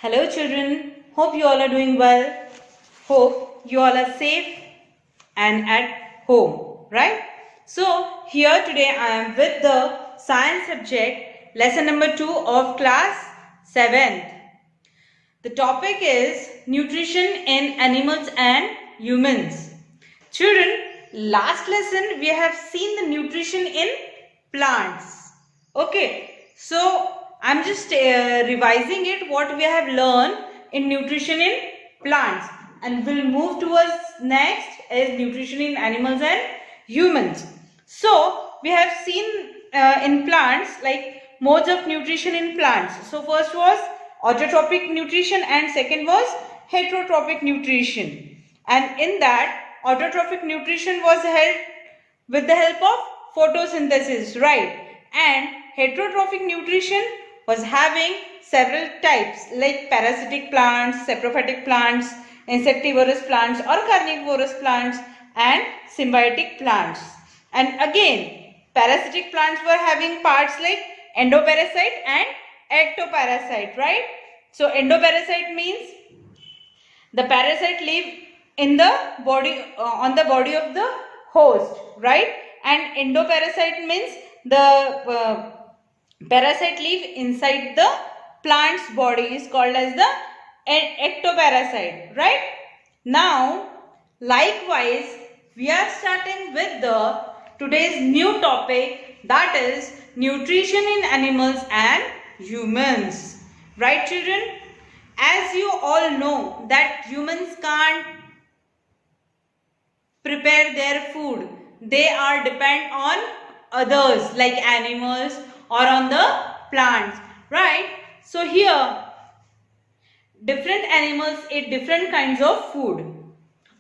Hello children, hope you all are doing well. Hope you all are safe and at home, right? So here today I am with the science subject lesson number 2 of class 7th. The topic is nutrition in animals and humans. Children, last lesson we have seen the nutrition in plants. Okay, so I'm just revising it what we have learned in nutrition in plants, and we'll move towards next is nutrition in animals and humans. So we have seen in plants like modes of nutrition in plants. So first was autotrophic nutrition and second was heterotrophic nutrition, and in that autotrophic nutrition was held with the help of photosynthesis, right? And heterotrophic nutrition was having several types like parasitic plants, saprophytic plants, insectivorous plants or carnivorous plants, and symbiotic plants. And again, parasitic plants were having parts like endoparasite and ectoparasite, right? So endoparasite means the parasite live in the body on the body of the host, right? And endoparasite means the parasite live inside the plant's body is called as the ectoparasite, right? Now likewise we are starting with the today's new topic, that is nutrition in animals and humans, right children? As you all know that humans can't prepare their food, they are depend on others like animals or on the plants, right? So here different animals eat different kinds of food.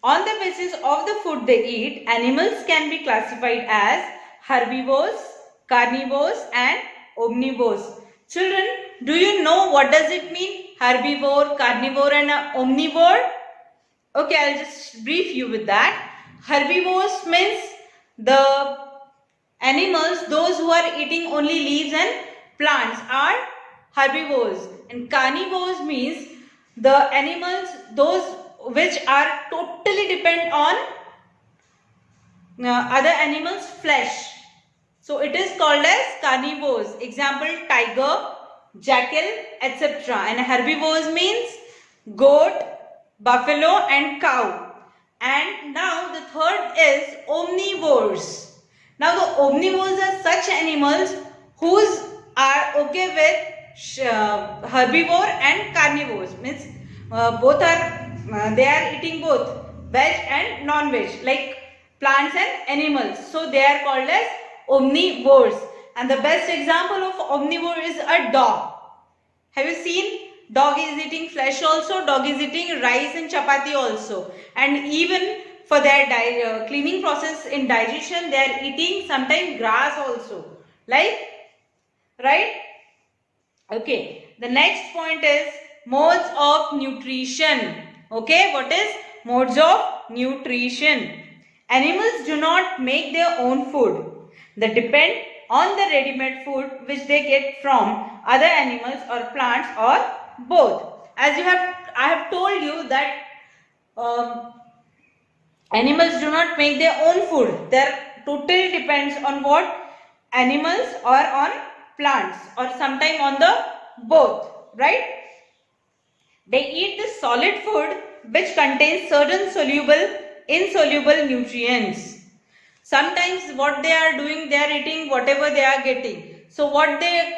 On the basis of the food they eat, animals can be classified as herbivores, carnivores and omnivores. Children, do you know what does it mean? Herbivore, carnivore and omnivore? Okay, I'll just brief you with that. Herbivores means the animals, those who are eating only leaves and plants are herbivores. And carnivores means the animals, those which are totally depend on other animals' flesh. So it is called as carnivores. Example, tiger, jackal, etc. And herbivores means goat, buffalo and cow. And now the third is omnivores. Now the omnivores are such animals whose are okay with herbivore and carnivores. Means both are they are eating both veg and non-veg like plants and animals. So they are called as omnivores. And the best example of omnivore is a dog. Have you seen? Dog is eating flesh also, dog is eating rice and chapati also. And even for their cleaning process in digestion, they are eating sometimes grass also. Like, right? Okay, the next point is modes of nutrition. Okay, what is modes of nutrition? Animals do not make their own food. They depend on the ready-made food which they get from other animals or plants or both. As I have told you that animals do not make their own food. They totally depends on what? Animals or on plants or sometime on the both, right? They eat the solid food which contains certain soluble, insoluble nutrients. Sometimes what they are doing, they are eating whatever they are getting. So what they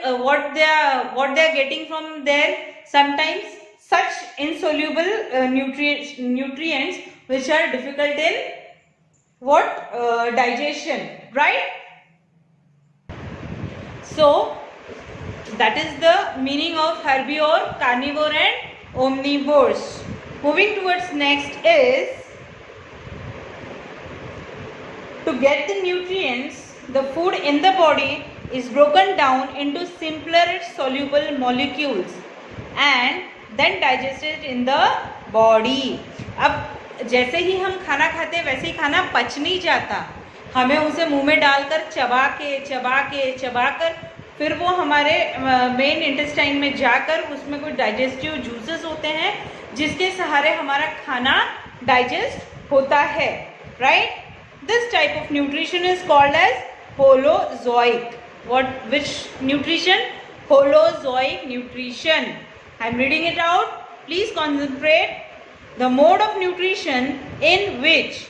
are getting from there, sometimes such insoluble nutrients which are difficult in what digestion, right? So that is the meaning of herbivore, carnivore and omnivores. Moving towards next is to get the nutrients, the food in the body is broken down into simpler soluble molecules and then digested in the body. अब जैसे ही हम खाना खाते हैं वैसे ही खाना पच नहीं जाता, हमें उसे मुंह में डालकर चबा कर फिर वो हमारे मेन इंटेस्टाइन में जाकर उसमें कुछ डाइजेस्टिव जूसेस होते हैं जिसके सहारे हमारा खाना डाइजेस्ट होता है, right? This type of nutrition is called as holozoic. Which nutrition? Holozoic nutrition. I am reading it out. Please concentrate. The mode of nutrition in which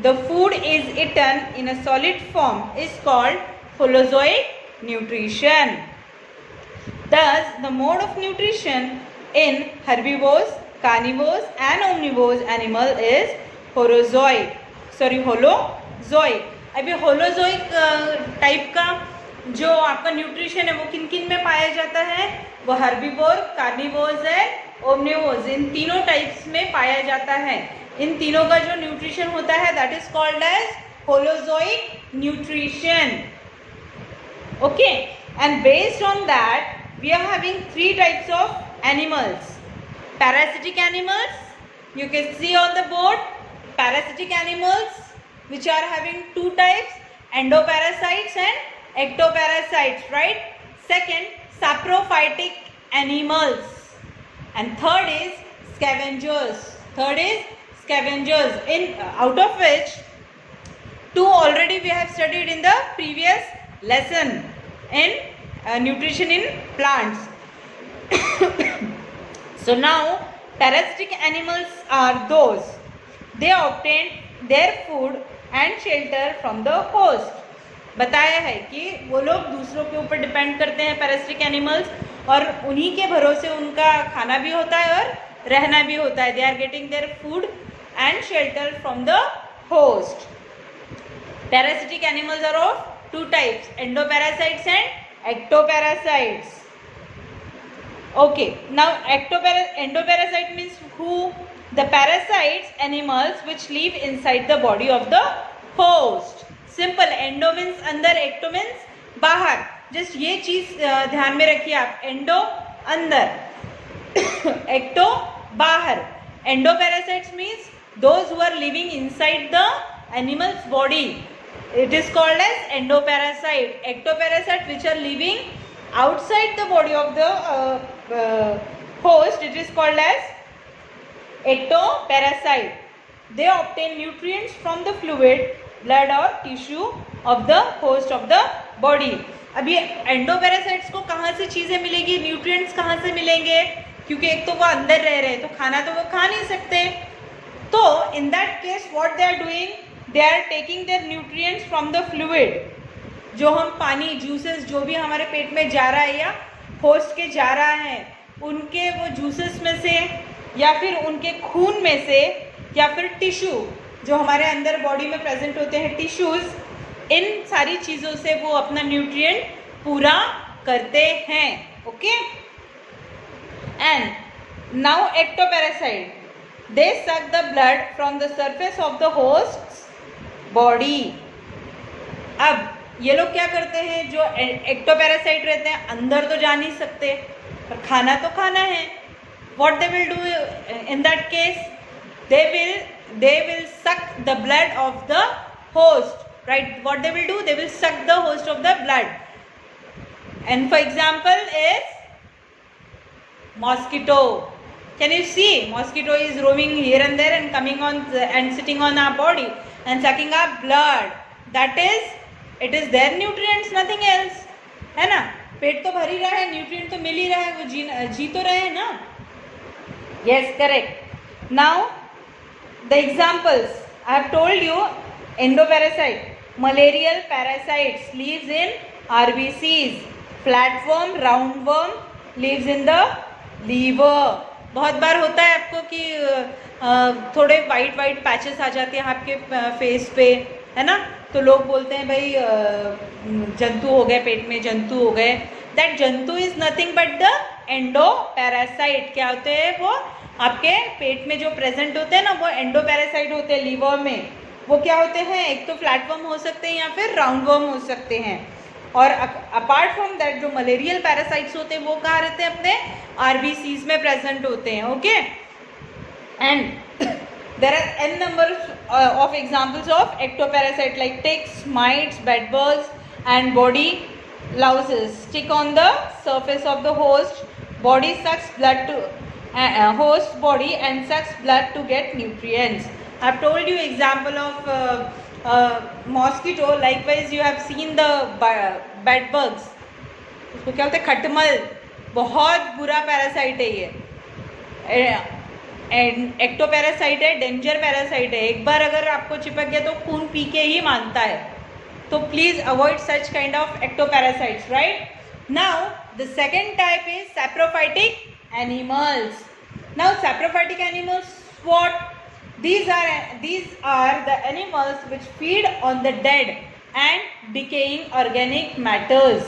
the food is eaten in a solid form is called holozoic nutrition. Thus, the mode of nutrition in herbivores, carnivores and omnivores animal is holozoic. अभी holozoic type का जो आपका nutrition है वो किन किन में पाया जाता है? वो हर्बीवोर, कार्निवोर्स है, ओमनिवोर्स, इन तीनों टाइप्स में पाया जाता है. इन तीनों का जो न्यूट्रिशन होता है that is called as holozoic nutrition. Okay, and based on that we are having 3 types of animals. Parasitic animals, you can see on the board, parasitic animals which are having 2 types, endoparasites and ectoparasites, right? Second, saprophytic animals, and third is scavengers. In out of which 2 already we have studied in the previous lesson in nutrition in plants. So now parasitic animals are those they obtain their food and shelter from the host. बताया है कि वो लोग दूसरों के ऊपर depend करते हैं पैरासिटिक एनिमल्स, और उन्हीं के भरोसे उनका खाना भी होता है और रहना भी होता है. They are getting their food and shelter from the host. Parasitic animals are of 2 types, endoparasites and ectoparasites. Okay, now endoparasite means who? The parasites animals which live inside the body of the host. Simple. Endo means अंदर, ecto means बाहर. Just ये चीज ध्यान में रखिए आप. Endo अंदर, ecto बाहर. Endoparasites means those who are living inside the animal's body. It is called as endoparasite. Ectoparasite which are living outside the body of the host, it is called as ectoparasite. They obtain nutrients from the fluid, blood or tissue of the host of the body. अभी endoparasites को कहाँ से चीज़ें मिलेगी, nutrients कहाँ से मिलेंगे? क्योंकि एक तो वो अंदर रह रहे हैं तो खाना तो वो खा नहीं सकते. तो in that case what they are doing, they are taking their nutrients from the fluid. जो हम पानी, जूसेस जो भी हमारे पेट में जा रहा है या होस्ट के जा रहा है, उनके वो जूसेस में से या फिर उनके खून में से या फिर टिश्यू जो हमारे अंदर बॉडी में प्रेजेंट होते हैं, टिश्यूज, इन सारी चीज़ों से वो अपना न्यूट्रिएंट पूरा करते हैं. Okay, and now ectoparasite, they suck the blood from the surface of the host body. अब ये लोग क्या करते हैं, जो एक्टोपैरासाइट रहते हैं अंदर तो जा नहीं सकते पर खाना तो खाना है. What they will do in that case, they will suck the blood of the host, right? What they will do, they will suck the host of the blood. And for example is mosquito. Can you see mosquito is roaming here and there and coming on and sitting on our body and sucking our blood. That is, it is their nutrients, nothing else. है ना? पेट तो भर ही रहा है, nutrient तो मिल ही रहा है, वो जी तो रहे हैं ना. Yes, correct. Now the examples I have told you, endoparasite, malarial parasites lives in RBCs, flatworm, roundworm lives in the liver. बहुत बार होता है आपको कि थोड़े वाइट पैचेस आ जाते हैं आपके फेस पे, है ना? तो लोग बोलते हैं भाई जंतु हो गए, पेट में जंतु हो गए. दैट जंतु is nothing but the endoparasite. क्या होते हैं वो? आपके पेट में जो प्रेजेंट होते हैं ना, वो एंडोपैरासाइट होते हैं लीवर में. वो क्या होते हैं? एक तो फ्लैटवर्म हो सकते हैं या फिर राउंडवर्म हो सकते हैं. और अपार्ट फ्रॉम दैट जो मलेरियल पैरासाइट्स होते हैं वो कहाँ रहते हैं? अपने आरबीसीज में प्रेजेंट होते हैं. Okay, and there are n numbers of examples of ectoparasite like ticks, mites, bedbugs and body louses stick on the surface of the host body, sucks blood to host body and sucks blood to get nutrients. I've told you example of mosquito. Likewise you have seen the bed bugs. उसको क्या बोलते हैं, खटमल, बहुत बुरा parasite है ये, ecto parasite है, डेंजर पैरासाइट है. एक बार अगर आपको चिपक गया तो खून पी के ही मानता है. तो please avoid such kind of ectoparasaits, right? Now the second type is saprophytic animals. Now saprophytic animals, what? These are the animals which feed on the dead and decaying organic matters.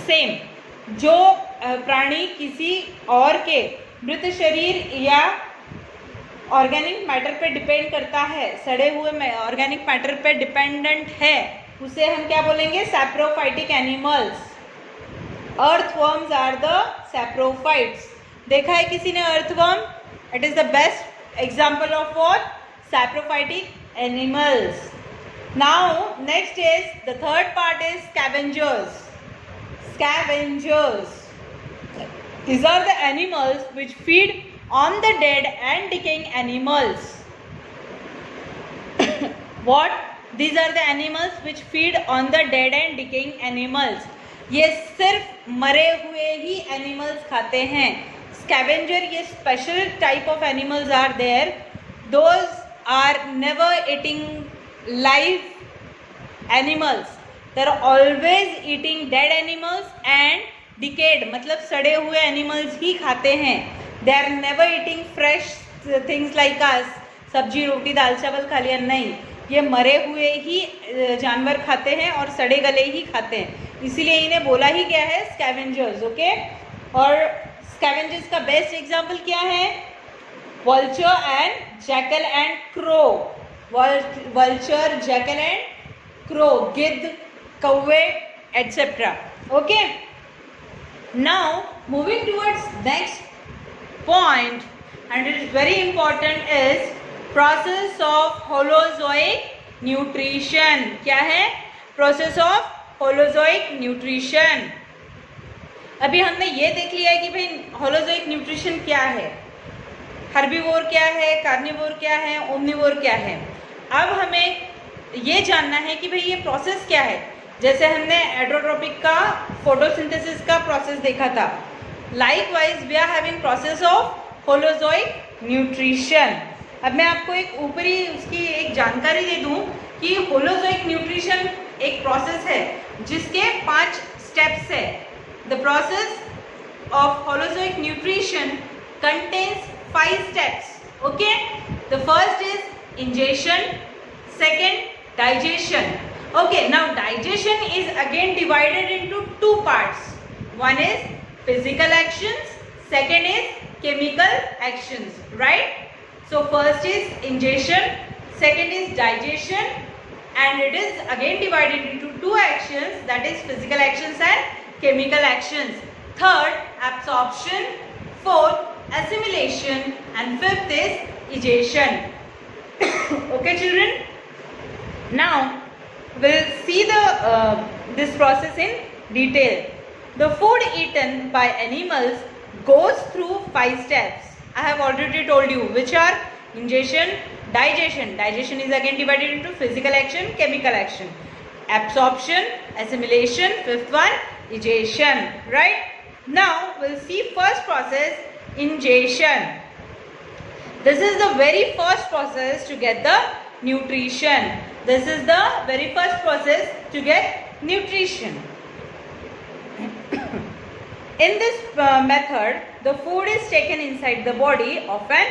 Same, जो प्राणी किसी और के मृत शरीर या organic matter पे depend करता है, सड़े हुए ऑर्गेनिक मैटर पे डिपेंडेंट है, उसे हम क्या बोलेंगे? Saprophytic animals. Earthworms are the saprophytes. देखा है किसी ने earthworm? It is the best example of what? Saprophytic animals. Now next is the third part is scavengers. Scavengers. These are the animals which feed on the dead and decaying animals. What? These are the animals which feed on the dead and decaying animals. ये सिर्फ मरे हुए ही animals खाते हैं. Scavenger, ये special type of animals are there. Those are never eating live animals. They are always eating dead animals and decayed, मतलब सड़े हुए animals ही खाते हैं. They are never eating fresh things like us. सब्जी रोटी दाल चावल खा लिया, नहीं. ये मरे हुए ही जानवर खाते हैं और सड़े गले ही खाते हैं, इसीलिए इन्हें बोला ही गया है स्कैवेंजर्स. ओके. और स्कैवेंजर्स का बेस्ट एग्जाम्पल क्या है? Vulture and jackal and crow. Vulture, jackal and crow, गिद्ध, कौवे, etc. Okay. Now moving towards next point, and it is very important, is process of holozoic nutrition. क्या है? Process of holozoic nutrition. अभी हमने ये देख लिया है कि भाई holozoic nutrition क्या है, हर्बीवोर क्या है, कार्निवोर क्या है, ओमनिवोर क्या है. अब हमें ये जानना है कि भाई ये प्रोसेस क्या है. जैसे हमने एड्रोट्रोपिक का फोटोसिंथेसिस का प्रोसेस देखा था, likewise we are having process of holozoic nutrition. अब मैं आपको एक ऊपरी उसकी एक जानकारी दे दूं कि होलोजोइक न्यूट्रिशन एक प्रोसेस है जिसके 5 स्टेप्स है. The process of holozoic nutrition contains 5 steps. Okay. The first is ingestion, second digestion. Okay, now digestion is again divided into 2 parts. One is physical actions, second is chemical actions, right? So first is ingestion, second is digestion, and it is again divided into 2 actions, that is physical actions and chemical actions. Third, absorption, fourth assimilation, and fifth is egestion. Okay children, now we'll see this process in detail. The food eaten by animals goes through 5 steps. I have already told you which are ingestion, digestion. Digestion is again divided into physical action, chemical action. Absorption, assimilation, fifth one, egestion. Right? Now we'll see first process, ingestion. This is the very first process to get the nutrition. This is the very first process to get nutrition. In this method, the food is taken inside the body of an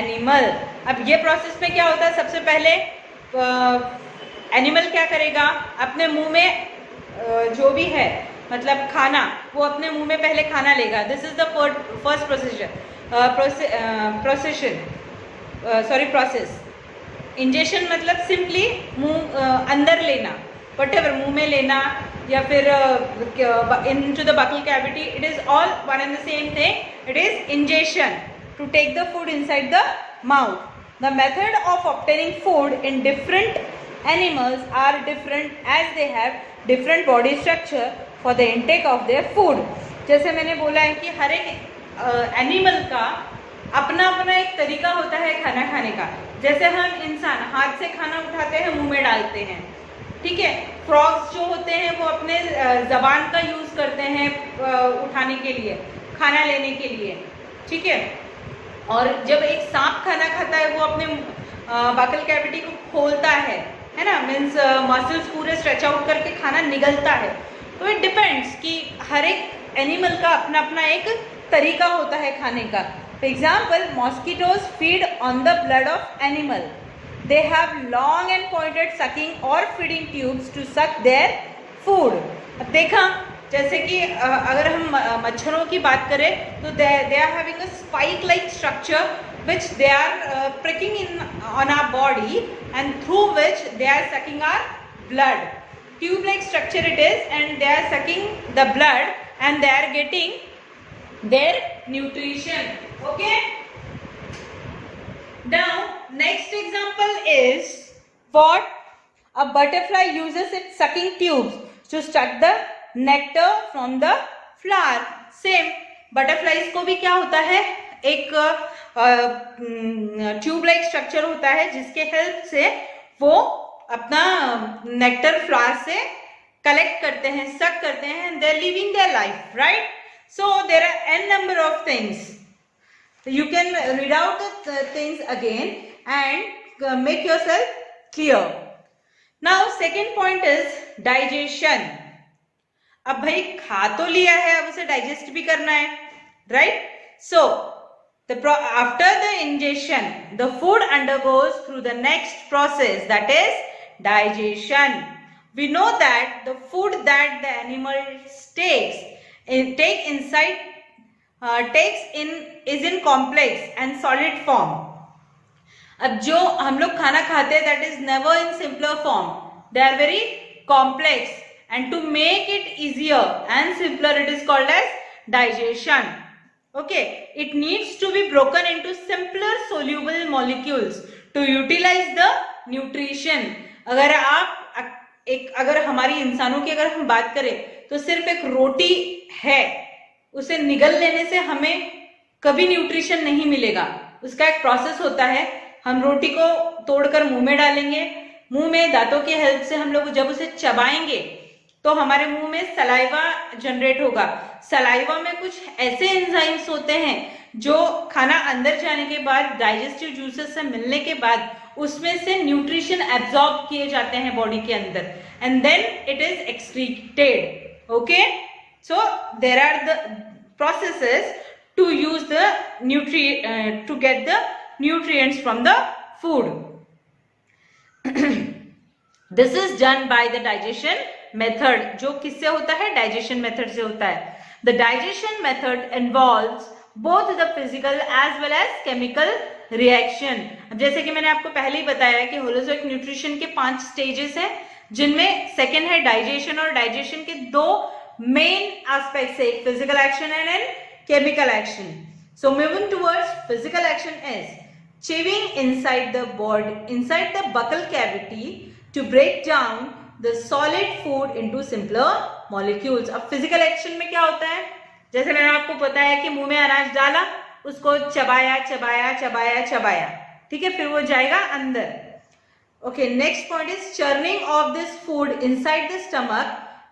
animal. अब ये process में क्या होता है? सबसे पहले animal क्या करेगा? अपने मुंह में जो भी है, मतलब खाना, वो अपने मुंह में पहले खाना लेगा. This is the first process. Injection मतलब सिंपली मुंह अंदर लेना, whatever, मुंह में लेना या फिर into the buccal cavity, it is all one and the same thing. It is ingestion, to take the food inside the mouth. The method of obtaining food in different animals are different as they have different body structure for the intake of their food. जैसे मैंने बोला है कि हर एक animal का अपना अपना एक तरीका होता है खाना खाने का. जैसे हम इंसान हाथ से खाना उठाते हैं, मुंह में डालते हैं, ठीक है. फ्रॉग्स जो होते हैं वो अपने जबान का यूज करते हैं उठाने के लिए, खाना लेने के लिए, ठीक है. और जब एक सांप खाना खाता है वो अपने बकल कैविटी को खोलता है ना, मीन्स मसल्स पूरे स्ट्रेच आउट करके खाना निगलता है. तो इट डिपेंड्स कि हर एक एनिमल का अपना अपना एक तरीका होता है खाने का. For example, mosquitoes feed on the blood of animal. They have long and pointed sucking और feeding tubes to suck their food. अब देखा, जैसे कि अगर हम मच्छरों की बात करें तो they are having a spike like structure which they are pricking in on our body and through which they are sucking our blood. Tube like structure it is, and they are sucking the blood and they are getting their nutrition. Okay, now next example is what a butterfly uses its sucking tubes to suck the nectar from the flower. Same, butterflies को भी क्या होता है, एक tube like structure होता है जिसके help से वो अपना नेक्टर फ्लावर से कलेक्ट करते हैं, सक करते हैं, they are living their life, right. So there are an number of things. You can read out the things again and make yourself clear. Now second point is digestion. अब भाई खा तो लिया है, अब उसे डाइजेस्ट भी करना है, right. So after the ingestion, the food undergoes through the next process, that is digestion. We know that the food that the animal takes is in complex and solid form. अब जो हम लोग खाना खाते हैं that is never in simpler form. They are very complex, and to make it easier and simpler it is called as digestion. Okay, it needs to be broken into simpler soluble molecules to utilize the nutrition. अगर हमारी इंसानों की अगर हम बात करें तो सिर्फ एक रोटी है, उसे निगल लेने से हमें कभी न्यूट्रिशन नहीं मिलेगा. उसका एक प्रोसेस होता है. हम रोटी को तोड़कर मुंह में डालेंगे, मुंह में दांतों की हेल्प से हम लोग जब उसे चबाएंगे तो हमारे मुंह में सलाइवा जनरेट होगा. सलाइवा में कुछ ऐसे एंजाइम्स होते हैं जो खाना अंदर जाने के बाद डाइजेस्टिव जूसेस से मिलने के बाद उसमें से न्यूट्रिशन एब्जॉर्ब किए जाते हैं बॉडी के अंदर, and then it is excreted. Okay, so there are the processes to use the to get the nutrients from the food. This is done by the digestion method. जो किससे होता है, digestion method से होता है. The digestion method involves both the physical as well as chemical reaction. अब जैसे कि मैंने आपको पहले ही बताया कि होलोजोइक न्यूट्रिशन के 5 स्टेजेस हैं, जिनमें सेकेंड है डाइजेशन, और डाइजेशन के 2 मेन एस्पेक्ट्स है, physical action and chemical action. So moving towards physical action is chewing inside the buccal cavity to break down the solid food into simpler molecules. अब physical action में क्या होता है, जैसे मैंने आपको बताया कि मुंह में अनाज डाला, उसको चबाया चबाया चबाया चबाया, ठीक है, फिर वो जाएगा अंदर. Okay, next point is churning of this food inside the stomach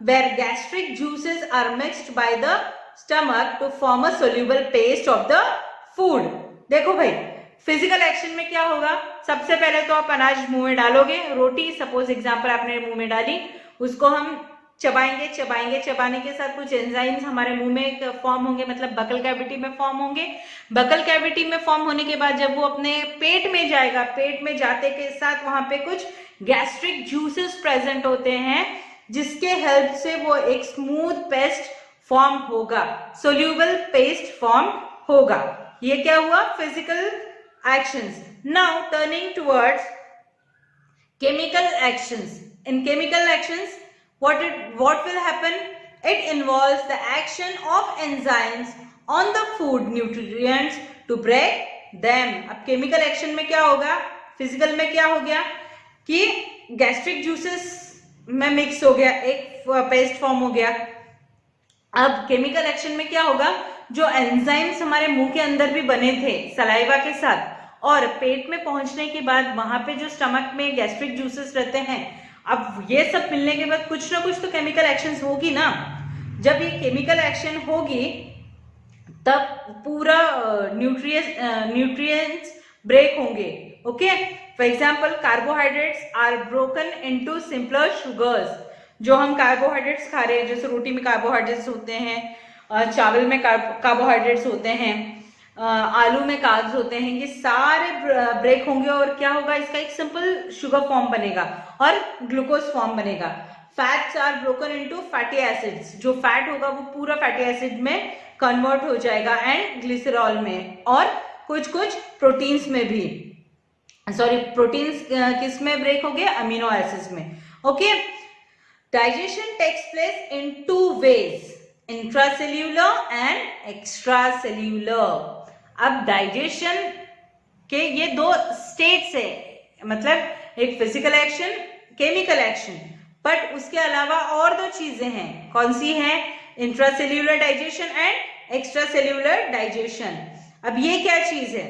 where gastric juices are mixed by the stomach to form a soluble paste of the food. देखो भाई, फिजिकल एक्शन में क्या होगा, सबसे पहले तो आप अनाज मुंह में डालोगे, रोटी सपोज एग्जांपल आपने मुंह में डाली, उसको हम चबाएंगे चबाएंगे, चबाने के साथ कुछ एंजाइम्स हमारे मुंह में फॉर्म होंगे, मतलब बकल कैविटी में फॉर्म होंगे. बकल कैविटी में फॉर्म होने के बाद जब वो अपने पेट में जाएगा, पेट में जाते के साथ वहां पे कुछ गैस्ट्रिक जूसेस प्रेजेंट होते हैं, जिसके हेल्प से वो एक स्मूथ पेस्ट फॉर्म होगा, सोल्यूबल पेस्ट फॉर्म होगा. ये क्या हुआ, physical actions. Now turning towards chemical actions. In chemical actions, what will happen? It involves the action of enzymes on the food nutrients to break them. अब chemical action में क्या होगा, physical में क्या हो गया कि गैस्ट्रिक जूसेस में मिक्स हो गया, एक पेस्ट फॉर्म हो गया। अब केमिकल एक्शन में क्या होगा, जो एंजाइम्स हमारे मुंह के अंदर भी बने थे सलाइवा के साथ, और पेट में पहुंचने के बाद वहां पे जो स्टमक में गैस्ट्रिक जूसेस रहते हैं, अब ये सब मिलने के बाद कुछ ना कुछ तो केमिकल एक्शन होगी ना। जब ये केमिकल एक्शन होगी तब पूरा न्यूट्रिएंट्स ब्रेक होंगे। Okay, for example carbohydrates are broken into simpler sugars. जो हम कार्बोहाइड्रेट्स खा रहे हैं, जैसे रोटी में कार्बोहाइड्रेट्स होते हैं, चावल में कार्बोहाइड्रेट्स होते हैं, आलू में कार्ब्स होते हैं, ये सारे ब्रेक होंगे और क्या होगा, इसका एक सिंपल शुगर फॉर्म बनेगा और ग्लूकोज फॉर्म बनेगा। Fats are broken into fatty acids. जो फैट होगा वो पूरा फैटी एसिड में कन्वर्ट हो जाएगा एंड ग्लिसरॉल में, और कुछ कुछ प्रोटीन्स में भी, सॉरी प्रोटीन्स किस में ब्रेक हो गए, अमीनो एसिड्स में। Okay, digestion takes place in two ways, intracellular and extracellular. अब डाइजेशन के ये दो स्टेट्स है, मतलब एक physical action, chemical action, but उसके अलावा और दो चीजें हैं। कौन सी हैं, intracellular digestion and extracellular digestion. अब ये क्या चीज है,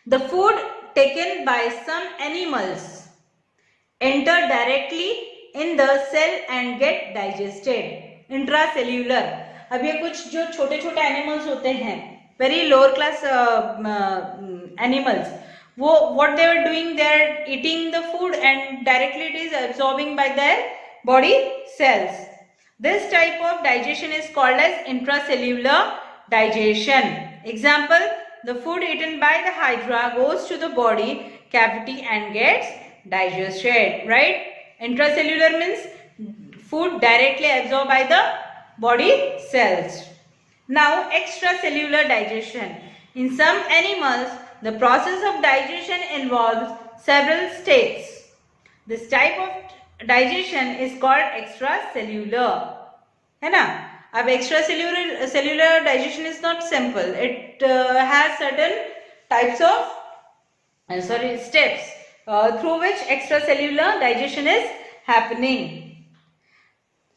the food taken by some animals enter directly in the cell and get digested. Intracellular, अब ये कुछ जो छोटे छोटे एनिमल्स होते हैं, वेरी लोअर क्लास एनिमल्स, वो what they are doing, they are eating the food and directly it is absorbing by their body cells. This type of digestion is called as intracellular digestion. Example, the food eaten by the hydra goes to the body cavity and gets digested, right? Intracellular means food directly absorbed by the body cells. Now extracellular digestion. In some animals the process of digestion involves several steps. This type of digestion is called extracellular, है ना। अब extracellular digestion is not simple. It has certain types of steps through which extracellular digestion is happening.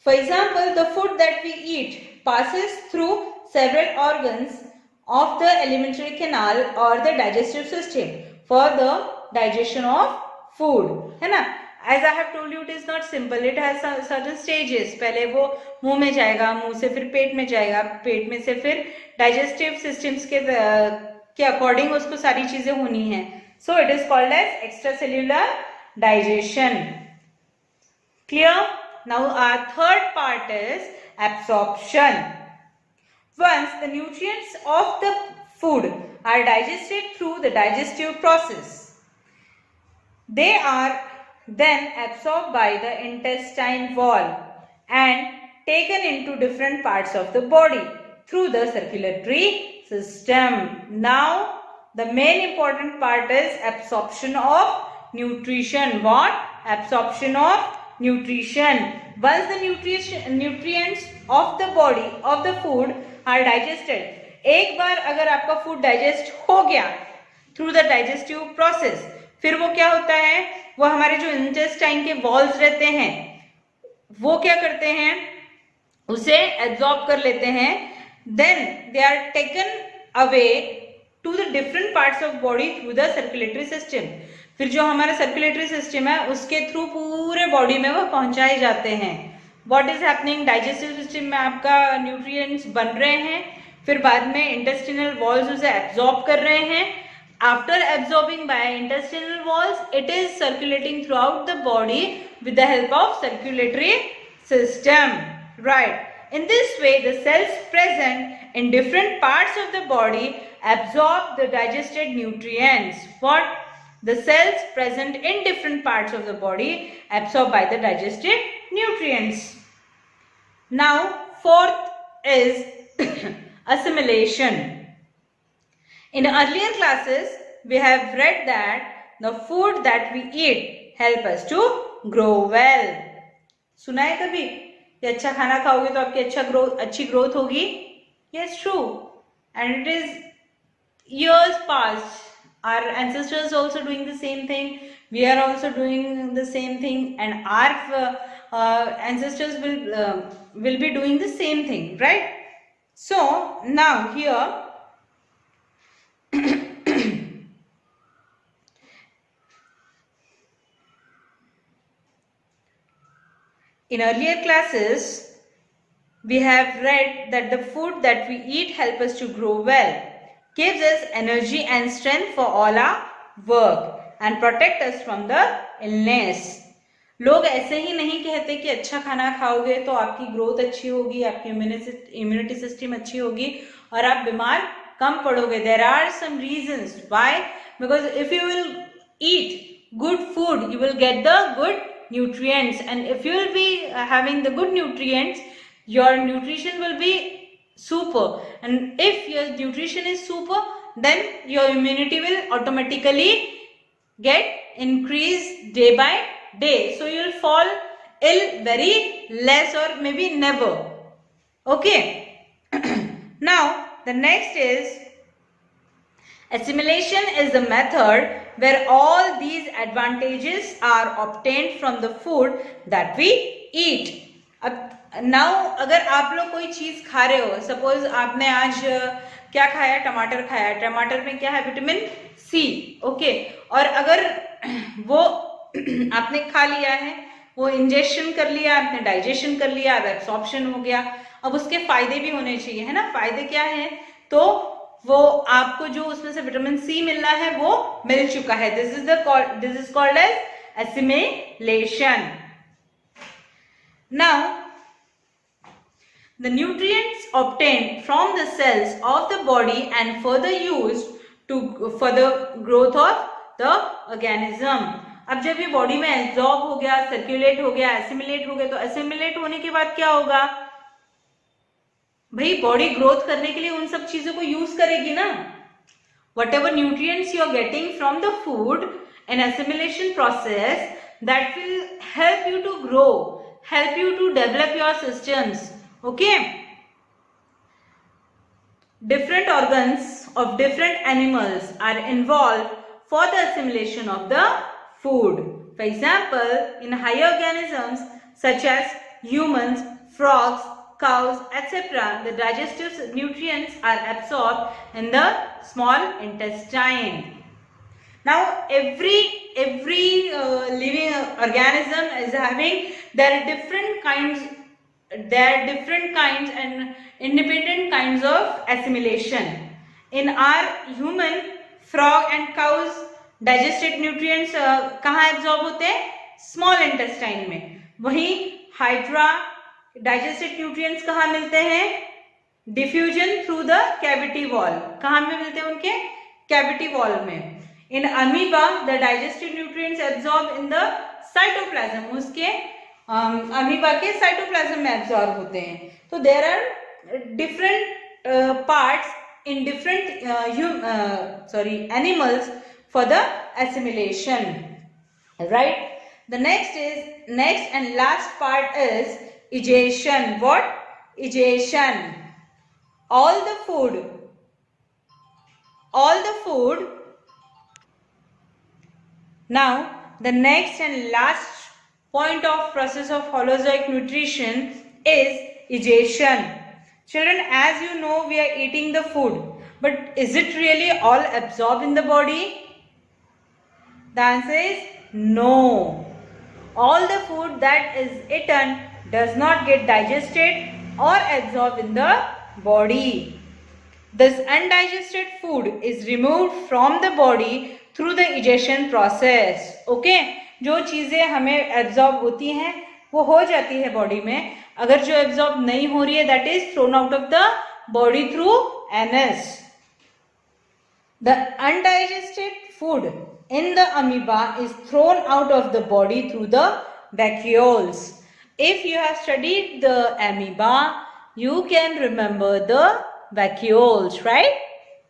For example, the food that we eat passes through several organs of the alimentary canal or the digestive system for the digestion of food, है ना। As I have told you, it is not simple. It has certain stages. पहले वो मुंह में जाएगा, मुंह से फिर पेट में जाएगा, पेट में से फिर digestive systems के अकॉर्डिंग उसको सारी चीजें होनी है। So it is called as extracellular digestion. Clear? Now our third part is absorption. Once the nutrients of the food are digested through the digestive process, they are then absorbed by the intestine wall and taken into different parts of the body through the circulatory system. Now the main important part is absorption of nutrition. What? Absorption of nutrition. Once the nutrients of the body of the food are digested, एक बार अगर आपका food digest हो गया through the digestive process, फिर वो क्या होता है, वो हमारे जो इंटेस्टाइन के वॉल्स रहते हैं वो क्या करते हैं, उसे एब्जॉर्ब कर लेते हैं, then they are taken away to the different parts of body through the circulatory system. फिर जो हमारा सर्कुलेटरी सिस्टम है उसके थ्रू पूरे बॉडी में वो पहुंचाए जाते हैं। What is happening, digestive system में आपका न्यूट्रिएंट्स बन रहे हैं, फिर बाद में इंटेस्टिनल वॉल्स उसे एब्जॉर्ब कर रहे हैं। After absorbing by intestinal walls, it is circulating throughout the body with the help of circulatory system, right? In this way, the cells present in different parts of the body absorb the digested nutrients. What? The cells present in different parts of the body absorbed by the digested nutrients. Now, fourth is assimilation. In earlier classes, we have read that the food that we eat help us to grow well. सुना है कभी कि अच्छा खाना खाओगे तो आपकी अच्छी ग्रोथ होगी? Yes, true. And it is years past. Our ancestors also doing the same thing. we are also doing the same thing, and our ancestors will be doing the same thing, right? So now here in earlier classes, we have read that the food that we eat help us to grow well, gives us energy and strength for all our work and protect us from the illness. लोग ऐसे ही नहीं कहते कि अच्छा खाना खाओगे तो आपकी ग्रोथ अच्छी होगी, आपकी इम्यूनिटी सिस्टम अच्छी होगी और आप बीमार कम पड़ोगे. There are some reasons why, because if you will eat good food, you will get the good nutrients, and if you will be having the good nutrients, your nutrition will be super, and if your nutrition is super, then your immunity will automatically get increased day by day, so you will fall ill very less or maybe never. Okay. Now the next is assimilation is the method where all these advantages are obtained from the food that we eat. अब now अगर आप लोग कोई चीज खा रहे हो, suppose आपने आज क्या खाया, टमाटर खाया, टमाटर में क्या है, विटामिन सी. ओके, और अगर वो आपने खा लिया है, वो इंजेक्शन कर लिया, आपने डाइजेशन कर लिया, अब एब्सॉर्प्शन हो गया, अब उसके फायदे भी होने चाहिए, है ना. फायदे क्या है, तो वो आपको जो उसमें से विटामिन सी मिलना है वो मिल चुका है. This is called as assimilation. Now the nutrients obtained from the cells of the body and further used for the growth of the organism. अब जब ये बॉडी में एब्जॉर्ब हो गया, सर्कुलेट हो गया, एसिमिलेट हो गया, तो एसिमिलेट होने के बाद क्या होगा भाई, बॉडी ग्रोथ करने के लिए उन सब चीजों को यूज करेगी ना. whatever nutrients you are getting from the food in assimilation process, that will help you to grow, help you to develop your systems. Okay, different organs of different animals are involved for the assimilation of the food. For example, in higher organisms such as humans, frogs, cows, etc., the digestive nutrients are absorbed in the small intestine. Now, every living organism is having their different kinds and independent kinds of assimilation. In our human, frog and cows digested nutrients कहाँ absorb होते हैं? Small intestine में. वहीं hydra digested nutrients कहाँ मिलते हैं? Diffusion through the cavity wall. कहाँ में मिलते हैं उनके? Cavity wall में. In amoeba, the digested nutrients absorbed in the cytoplasm. उसके amoeba के cytoplasm में absorb होते हैं. So there are different parts in different animals for the assimilation. Right? The next and last part is egestion. What? Egestion. All the food. Now, the next and last point of process of holozoic nutrition is egestion. Children, as you know, we are eating the food, but is it really all absorbed in the body? The answer is no. All the food that is eaten does not get digested or absorbed in the body. This undigested food is removed from the body through the egestion process. Okay? जो चीजें हमें absorb होती हैं वो हो जाती है body में. अगर जो absorb नहीं हो रही है, that is thrown out of the body through anus. The undigested food in the amoeba is thrown out of the body through the vacuoles. If you have studied the amoeba, you can remember the vacuoles, right?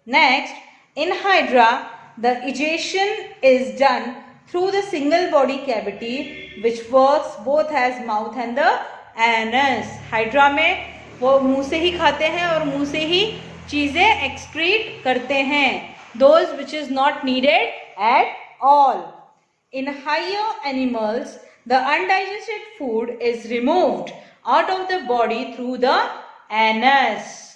Next, in hydra, the egestion is done through the single body cavity which works both as mouth and the anus. hydra में वो मुंह से ही खाते हैं और मुंह से ही चीजें excrete करते हैं. Those which is not needed at all. in higher animals, the undigested food is removed out of the body through the anus.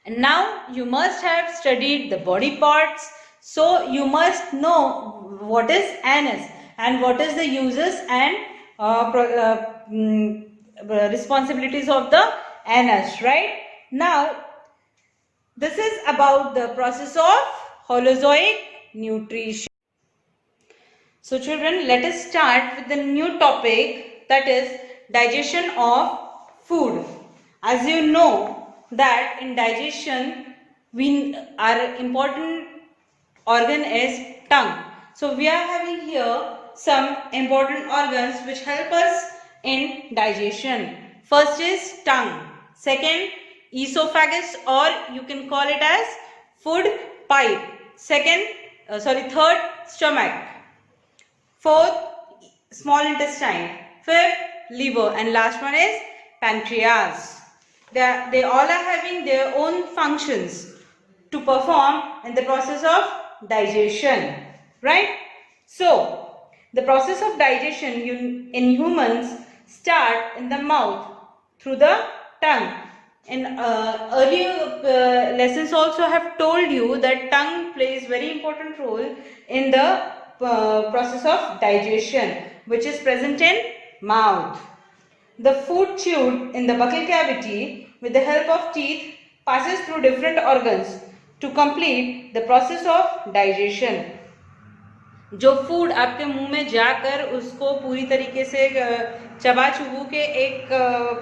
And now you must have studied the body parts, so you must know what is anus and what is the uses and responsibilities of the anus, right? Now, this is about the process of Holozoic nutrition. So children, let us start with the new topic, that is digestion of food. As you know that in digestion, our important organ is tongue. So we are having here some important organs which help us in digestion. First is tongue. Second, esophagus, or you can call it as food pipe. Third, stomach. Fourth, small intestine. Fifth, liver. And last one is pancreas. They all are having their own functions to perform in the process of digestion. Right? So, the process of digestion in humans start in the mouth through the tongue. In earlier lessons also have told you that tongue plays very important role in the process of digestion, which is present in mouth. The food chewed in the buccal cavity with the help of teeth passes through different organs to complete the process of digestion. जो food आपके मुंह में जाकर उसको पूरी तरीके से चबा चुबू के एक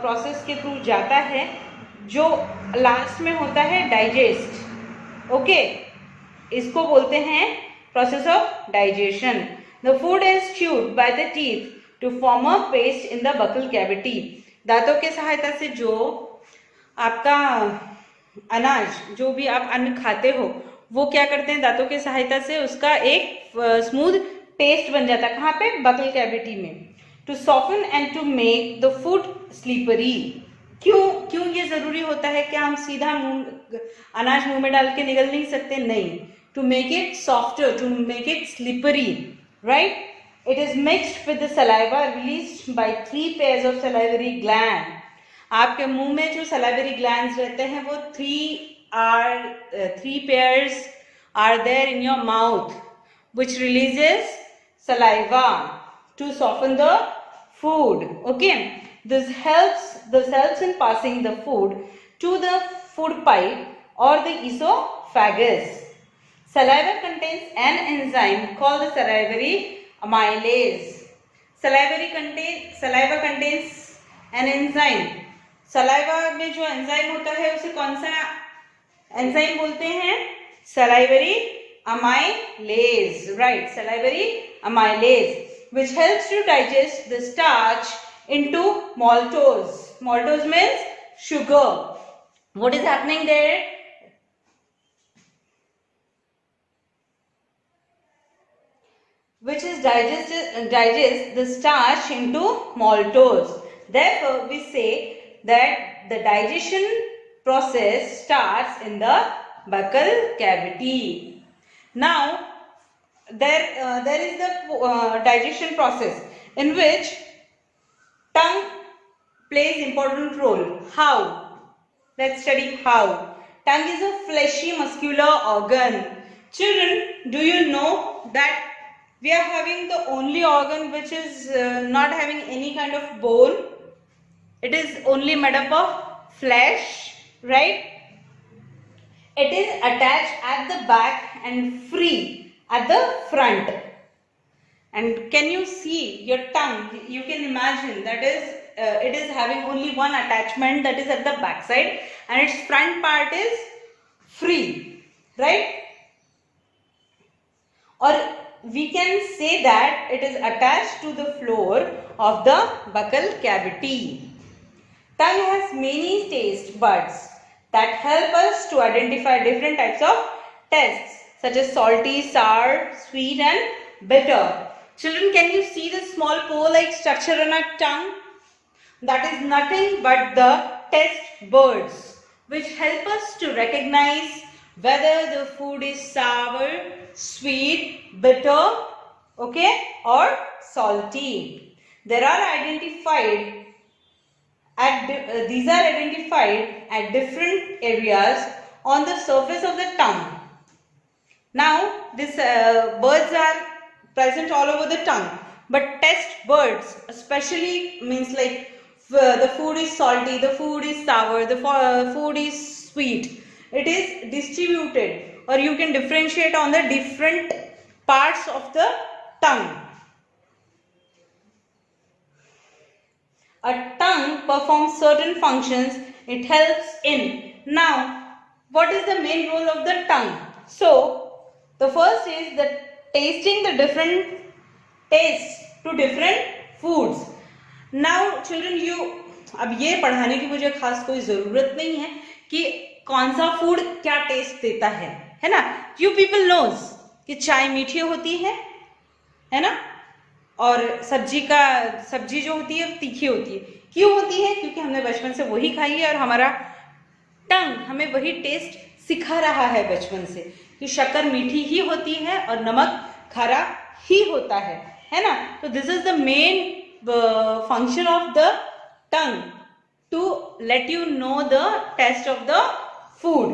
प्रोसेस के थ्रू जाता है, जो लास्ट में होता है डाइजेस्ट. ओके, इसको बोलते हैं process of digestion. The food is chewed by the teeth to form a paste in the buccal cavity. दांतों के सहायता से जो आपका अनाज, जो भी आप अन्न खाते हो, वो क्या करते हैं, दांतों के सहायता से उसका एक स्मूथ पेस्ट बन जाता है. कहाँ पे? बकल कैविटी में. To soften and to make the food slippery. क्यों ये जरूरी होता है? क्या हम सीधा अनाज मुंह में डाल के निगल नहीं सकते? नहीं. To make it softer, to make it slippery, right? It is mixed with the saliva released by 3 pairs of salivary gland. आपके मुंह में जो salivary glands रहते हैं वो 3 pairs are there in your mouth, which releases saliva to soften the food. Okay, this helps in passing the food to the food pipe or the esophagus. Saliva contains an enzyme called the salivary amylase. Saliva contains an enzyme. Saliva में जो enzyme होता है उसे कौन सा enzyme बोलते हैं? Salivary amylase. Right, salivary amylase, which helps to digest the starch into maltose. Maltose means sugar. What is happening there? Which is digest the starch into maltose. Therefore, we say that the digestion process starts in the buccal cavity. Now, there is the digestion process in which tongue plays important role. How? Let's study how. Tongue is a fleshy muscular organ. Children, do you know that we are having the only organ which is not having any kind of bone? It is only made up of flesh, right? It is attached at the back and free at the front. And can you see your tongue? You can imagine that is it is having only one attachment, that is at the back side, and its front part is free, right? Or we can say that it is attached to the floor of the buccal cavity. Tongue has many taste buds that help us to identify different types of tastes such as salty, sour, sweet and bitter. Children, can you see the small pole-like structure on our tongue? That is nothing but the taste buds which help us to recognize whether the food is sour, sweet, bitter. okay, or salty. There are identified these are identified at different areas on the surface of the tongue. Now, these birds are present all over the tongue, but test birds, especially means like the food is salty, the food is sour, the food is sweet. It is distributed, or you can differentiate on the different parts of the tongue. A tongue performs certain functions. It helps in. Now, what is the main role of the tongue? So, the first is the tasting the different tastes to different foods. Now, children, अब ये पढ़ाने की मुझे खास कोई ज़रूरत नहीं है कि कौन सा फूड क्या टेस्ट देता है ना? You people knows कि चाय मीठी होती है ना? और सब्जी जो होती है तीखी होती है. क्यों होती है? क्योंकि हमने बचपन से वही खाई है और हमारा टंग हमें वही टेस्ट सिखा रहा है बचपन से कि शक्कर मीठी ही होती है और नमक खारा ही होता है ना? तो this is the main function of the tongue to let you know the taste of the food.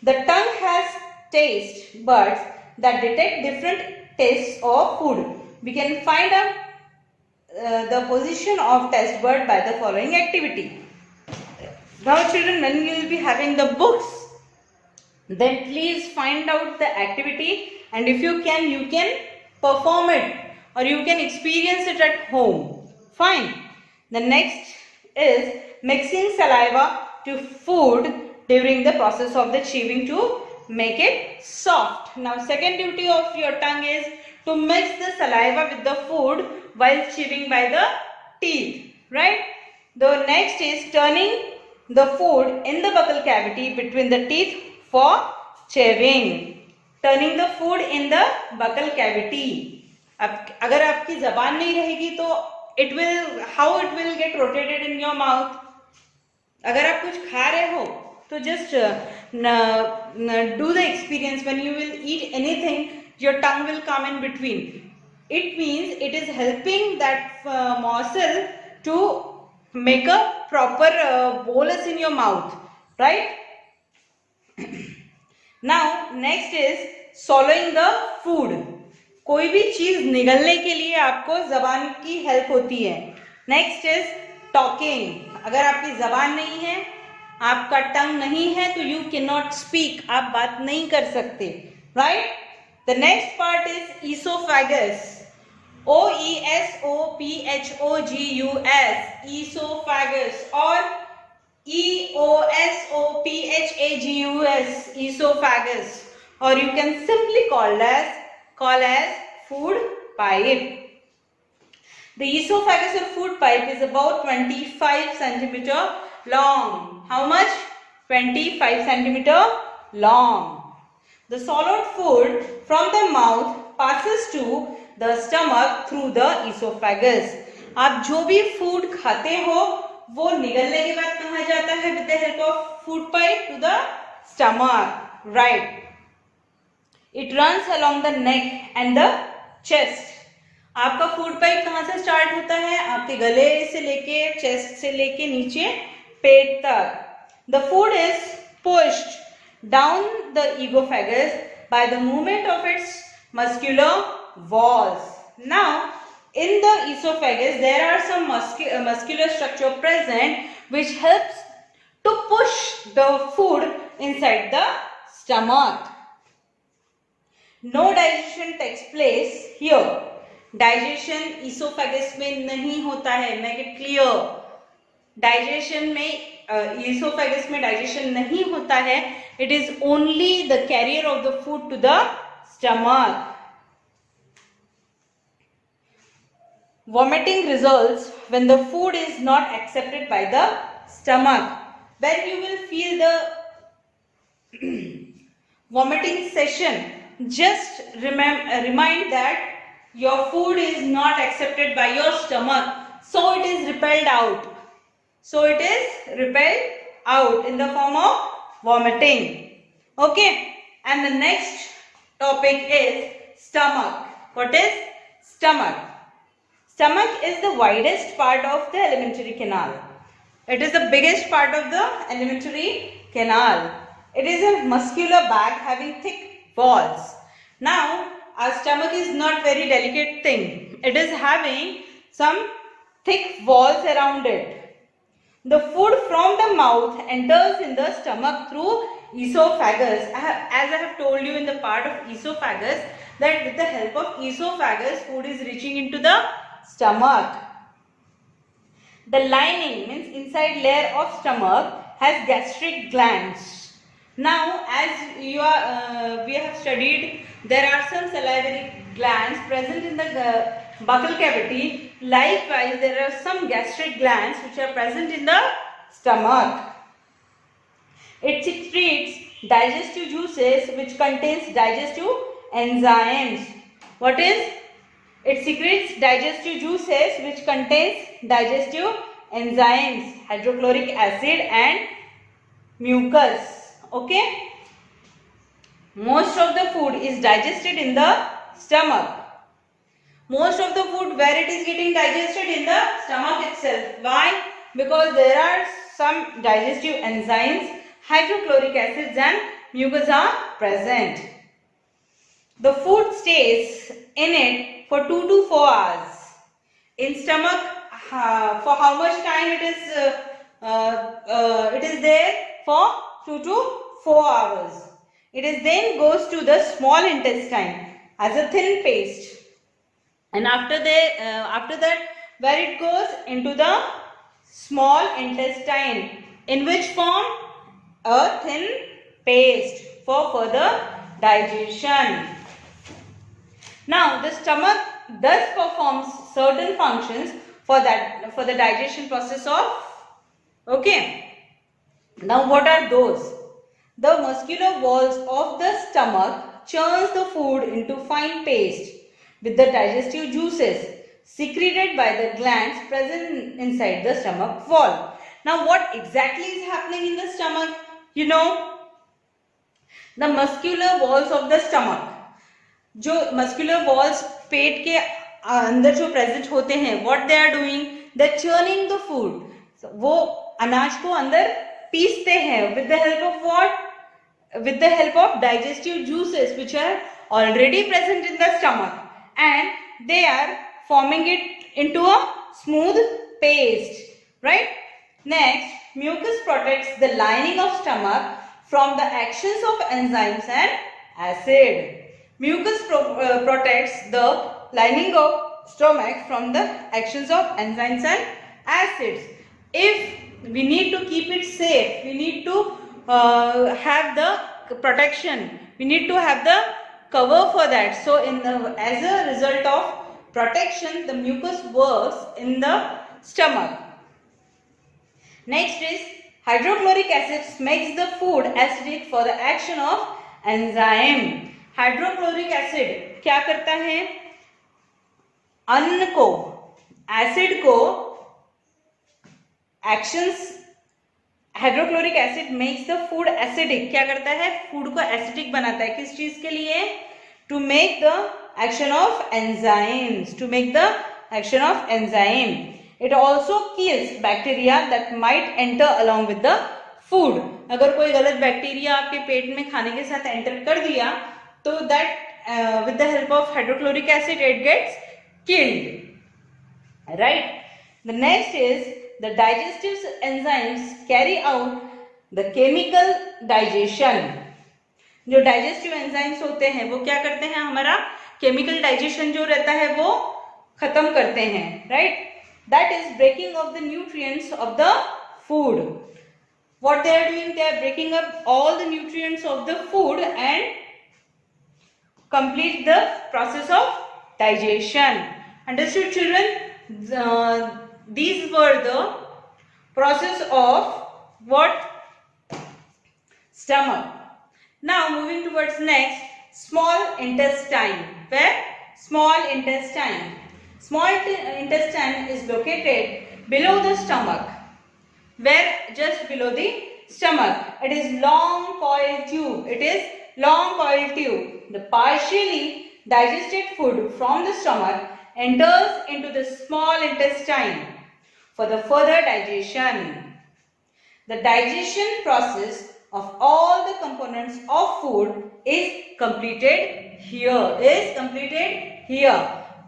The tongue has taste buds that detect different taste of food. We can find out the position of test bud by the following activity. Now children, when you will be having the books, then please find out the activity, and if you can perform it or you can experience it at home. Fine. The next is mixing saliva to food during the process of the chewing to make it soft. Now second duty of your tongue is to mix the saliva with the food while chewing by the teeth, right? The next is turning the food in the buccal cavity between the teeth for chewing. Turning the food in the buccal cavity. अब अगर आपकी जबान नहीं रहेगी तो how it will get rotated in your mouth. अगर आप कुछ खा रहे हो तो just do the experience. When you will eat anything, your tongue will come in between. It means it is helping that morsel to make a proper bolus in your mouth, right? Now next is swallowing the food. कोई भी चीज निगलने के लिए आपको जबान की help होती है. Next is talking. अगर आपकी जबान नहीं है, आपका टंग नहीं है, तो यू कैन नॉट स्पीक. आप बात नहीं कर सकते, right? The next part is esophagus. O-E-S-O-P-H-O-G-U-S. Esophagus or E-O-S-O-P-H-A-G-U-S. Esophagus, or you can simply call as food pipe. The esophagus or food pipe is about 25 centimeter long. How much? 25 centimeter long. The swallowed food from the mouth passes to the stomach through the esophagus. आप जो भी food खाते हो वो निगलने के बाद कहाँ जाता है? With the help of food pipe to the stomach, right? It runs along the neck and the chest. आपका फूड पाइप कहाँ से स्टार्ट होता है? आपके गले से लेके चेस्ट से लेके नीचे पेट तक. The food is pushed down the esophagus by the movement of its muscular walls. Now, in the esophagus, there are some muscular structure present which helps to push the food inside the stomach. No digestion takes place here. Digestion esophagus में नहीं होता है. Make it clear. Digestion में esophagus में digestion नहीं होता है. It is only the carrier of the food to the stomach. Vomiting results when the food is not accepted by the stomach. When you will feel the vomiting session, just remind that your food is not accepted by your stomach, so it is repelled out. In the form of vomiting. Okay, and the next topic is stomach. What is stomach? Stomach is the widest part of the alimentary canal. It is the biggest part of the alimentary canal. It is a muscular bag having thick walls. Now, our stomach is not very delicate thing. It is having some thick walls around it. The food from the mouth enters in the stomach through esophagus. As I have told you in the part of esophagus, that with the help of esophagus, food is reaching into the stomach. The lining, means inside layer of stomach, has gastric glands. Now, as we have studied, there are some salivary glands present in the buccal cavity. Likewise, there are some gastric glands which are present in the stomach. It secretes digestive juices which contains digestive enzymes. What is? It secretes digestive juices which contains digestive enzymes, hydrochloric acid and mucus. Okay. Most of the food is digested in the stomach. Most of the food where it is getting digested in the stomach itself. Why? Because there are some digestive enzymes, hydrochloric acids and mucus are present. The food stays in it for 2 to 4 hours. In stomach, for how much time it is there? For 2 to 4 hours. It is then goes to the small intestine as a thin paste. And after that, where it goes into the small intestine, in which form? A thin paste for further digestion. Now, the stomach thus performs certain functions for the digestion process of. Okay. Now, what are those? The muscular walls of the stomach churns the food into fine paste with the digestive juices secreted by the glands present inside the stomach wall. Now, what exactly is happening in the stomach? You know, the muscular walls of the stomach. जो muscular walls पेट के अंदर जो present होते हैं, what they are doing? They are churning the food. So, वो अनाज को अंदर पीसते हैं with the help of what? With the help of digestive juices which are already present in the stomach, and they are forming it into a smooth paste, right? Next, mucus protects the lining of stomach from the actions of enzymes and acid. Mucus protects the lining of stomach from the actions of enzymes and acids. If we need to keep it safe, we need to have the protection, we need to have the cover for that. So, as a result of protection, the mucus works in the stomach. Next is hydrochloric acid makes the food acidic for the action of enzyme. Hydrochloric acid क्या करता है? अन्न को, acid को, actions, hydrochloric acid makes the food acidic. क्या करता है? Food को एसिडिक बनाता है. किस चीज के लिए? To make the action of enzymes, to make the action of enzyme. It also kills bacteria that might enter along with the food. अगर कोई गलत बैक्टीरिया आपके पेट में खाने के साथ एंटर कर दिया तो that with the help of hydrochloric acid it gets killed, right? The next is the digestive enzymes carry out the chemical digestion. जो digestive enzymes होते हैं वो क्या करते हैं? हमारा chemical digestion जो रहता है वो खत्म करते हैं, right? That is breaking of the nutrients of the food. What they are doing? They are breaking up all the nutrients of the food and complete the process of digestion. Understood, children? These were the process of what? Stomach. Now moving towards next, small intestine. Where? Small intestine. Small intestine is located below the stomach. Where? Just below the stomach. It is long coiled tube. It is long coiled tube. The partially digested food from the stomach enters into the small intestine for the further digestion. The digestion process of all the components of food is completed here.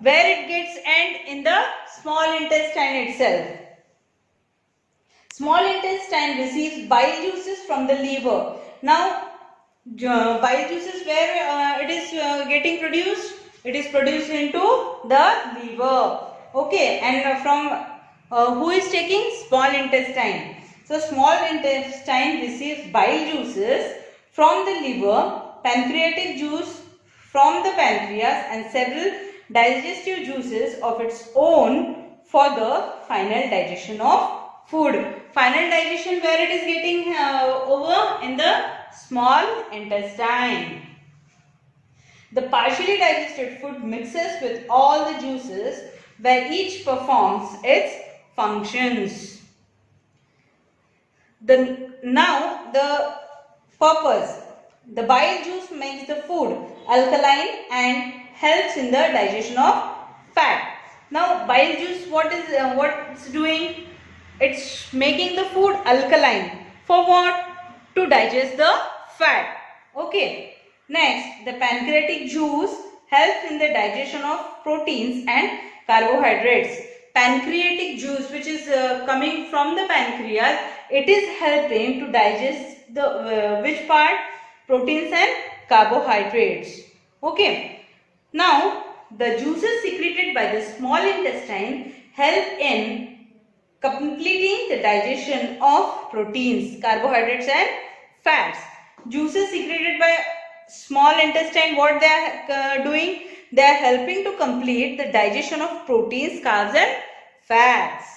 Where it gets end in the small intestine itself. Small intestine receives bile juices from the liver. Now, bile juices where it is getting produced? It is produced into the liver. Okay, and from who is taking? Small intestine. So, small intestine receives bile juices from the liver, pancreatic juice from the pancreas, and several digestive juices of its own for the final digestion of food. Final digestion where it is getting over in the small intestine. The partially digested food mixes with all the juices where each performs its functions. Now the purpose. The bile juice makes the food alkaline and helps in the digestion of fat. Now bile juice what it's doing? It's making the food alkaline. For what? To digest the fat. Okay. Next, the pancreatic juice helps in the digestion of proteins and carbohydrates. Pancreatic juice, which is coming from the pancreas, it is helping to digest the which part? Proteins and carbohydrates. Okay. Now, the juices secreted by the small intestine help in completing the digestion of proteins, carbohydrates and fats. Juices secreted by small intestine, what they are doing? They are helping to complete the digestion of proteins, carbs and fats.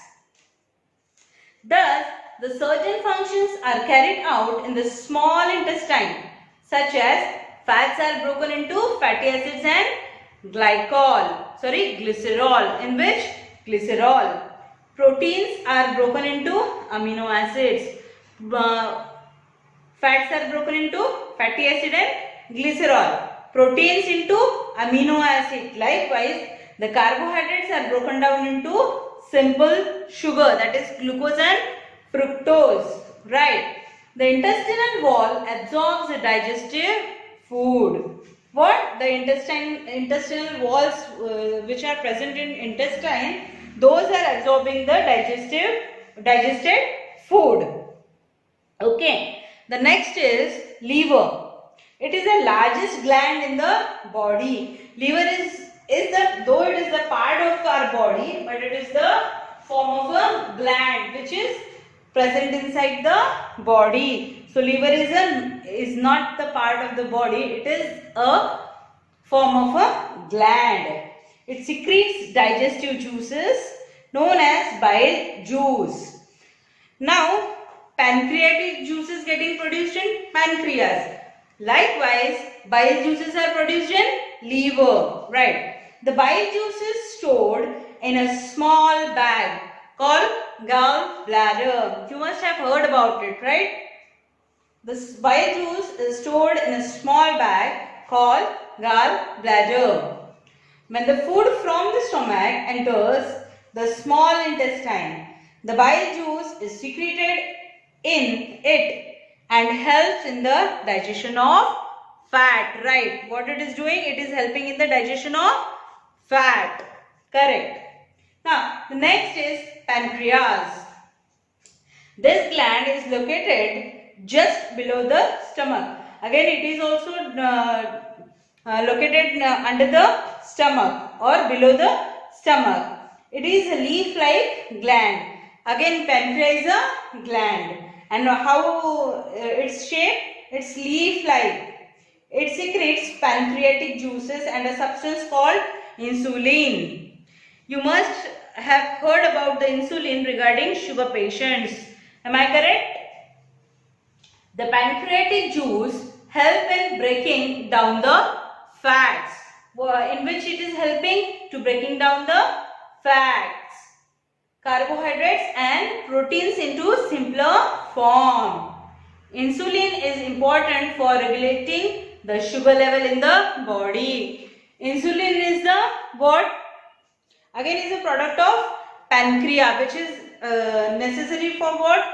Thus, the certain functions are carried out in the small intestine, such as fats are broken into fatty acids and glycerol. In which? Glycerol. Proteins are broken into amino acids. Fats are broken into fatty acid and glycerol. Proteins into amino acid. Likewise, the carbohydrates are broken down into simple sugar, that is glucose and fructose. Right. The intestinal wall absorbs the digestive food. What? The intestinal walls which are present in intestine, those are absorbing the digested food. Okay. The next is liver. It is the largest gland in the body. Liver though it is the part of our body, but it is the form of a gland which is present inside the body. So liver is not the part of the body, it is a form of a gland. It secretes digestive juices known as bile juice. Now pancreatic juice is getting produced in pancreas. Likewise, bile juices are produced in liver. Right. The bile juice is stored in a small bag called gallbladder. You must have heard about it, right? This bile juice is stored in a small bag called gallbladder. When the food from the stomach enters the small intestine, the bile juice is secreted in it and helps in the digestion of fat. Right. What it is doing? It is helping in the digestion of fat. Correct. Now, the next is pancreas. This gland is located just below the stomach. Again, it is also located under the stomach or below the stomach. It is a leaf-like gland. Again, pancreas is a gland. And how its shape? It's leaf-like. It secretes pancreatic juices and a substance called insulin. You must have heard about the insulin regarding sugar patients. Am I correct? The pancreatic juice help in breaking down the fats. In which it is helping to breaking down the fats, carbohydrates and proteins into simpler form. Insulin is important for regulating the sugar level in the body. Insulin is the what? Again is a product of pancreas, which is necessary for what?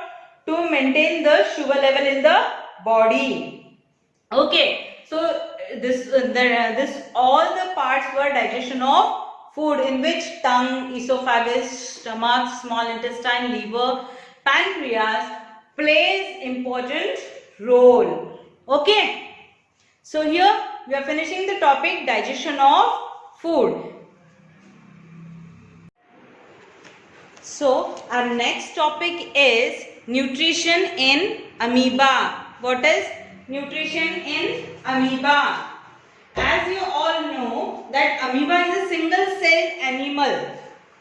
To maintain the sugar level in the body. Okay, so this all the parts were digestion of food, in which tongue, esophagus, stomach, small intestine, liver, pancreas plays important role. Okay, so here we are finishing the topic digestion of food. So our next topic is nutrition in amoeba. What is nutrition in amoeba? As you all know that amoeba is a single celled animal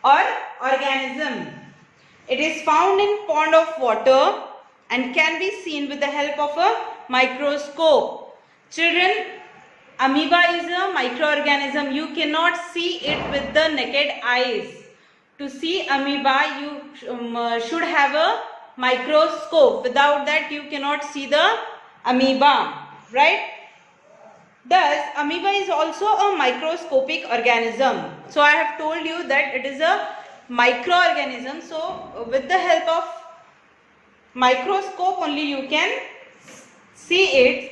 or organism. It is found in pond of water and can be seen with the help of a microscope. Children, amoeba is a microorganism. You cannot see it with the naked eyes. To see amoeba, you should have a microscope. Without that, you cannot see the amoeba, right? Thus, amoeba is also a microscopic organism. So, I have told you that it is a microorganism. So, with the help of microscope only you can see it.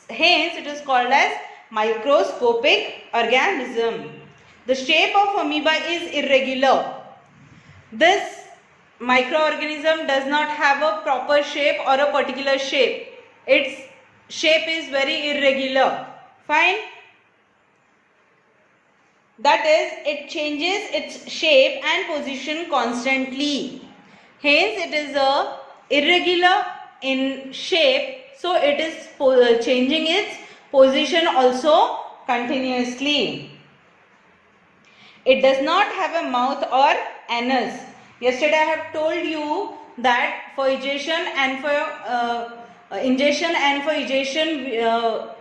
Hence, it is called as microscopic organism. The shape of amoeba is irregular. This microorganism does not have a proper shape or a particular shape. Its shape is very irregular. Fine. That is, it changes its shape and position constantly. Hence, it is irregular in shape. So, it is changing its position also continuously. It does not have a mouth or anus. Yesterday I have told you that for egestion and for ingestion and for egestion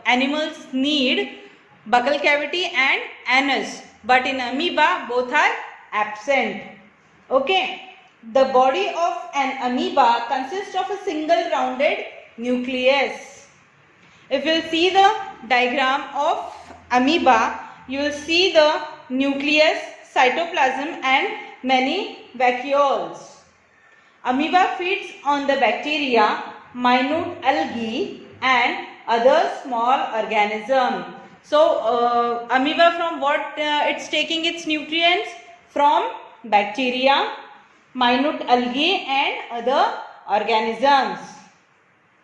animals need buccal cavity and anus, but in amoeba both are absent. Okay, the body of an amoeba consists of a single rounded nucleus. If you will see the diagram of amoeba, you will see the nucleus, cytoplasm and many vacuoles. Amoeba feeds on the bacteria, minute algae and other small organisms. So, amoeba from what it's taking its nutrients? From bacteria, minute algae and other organisms.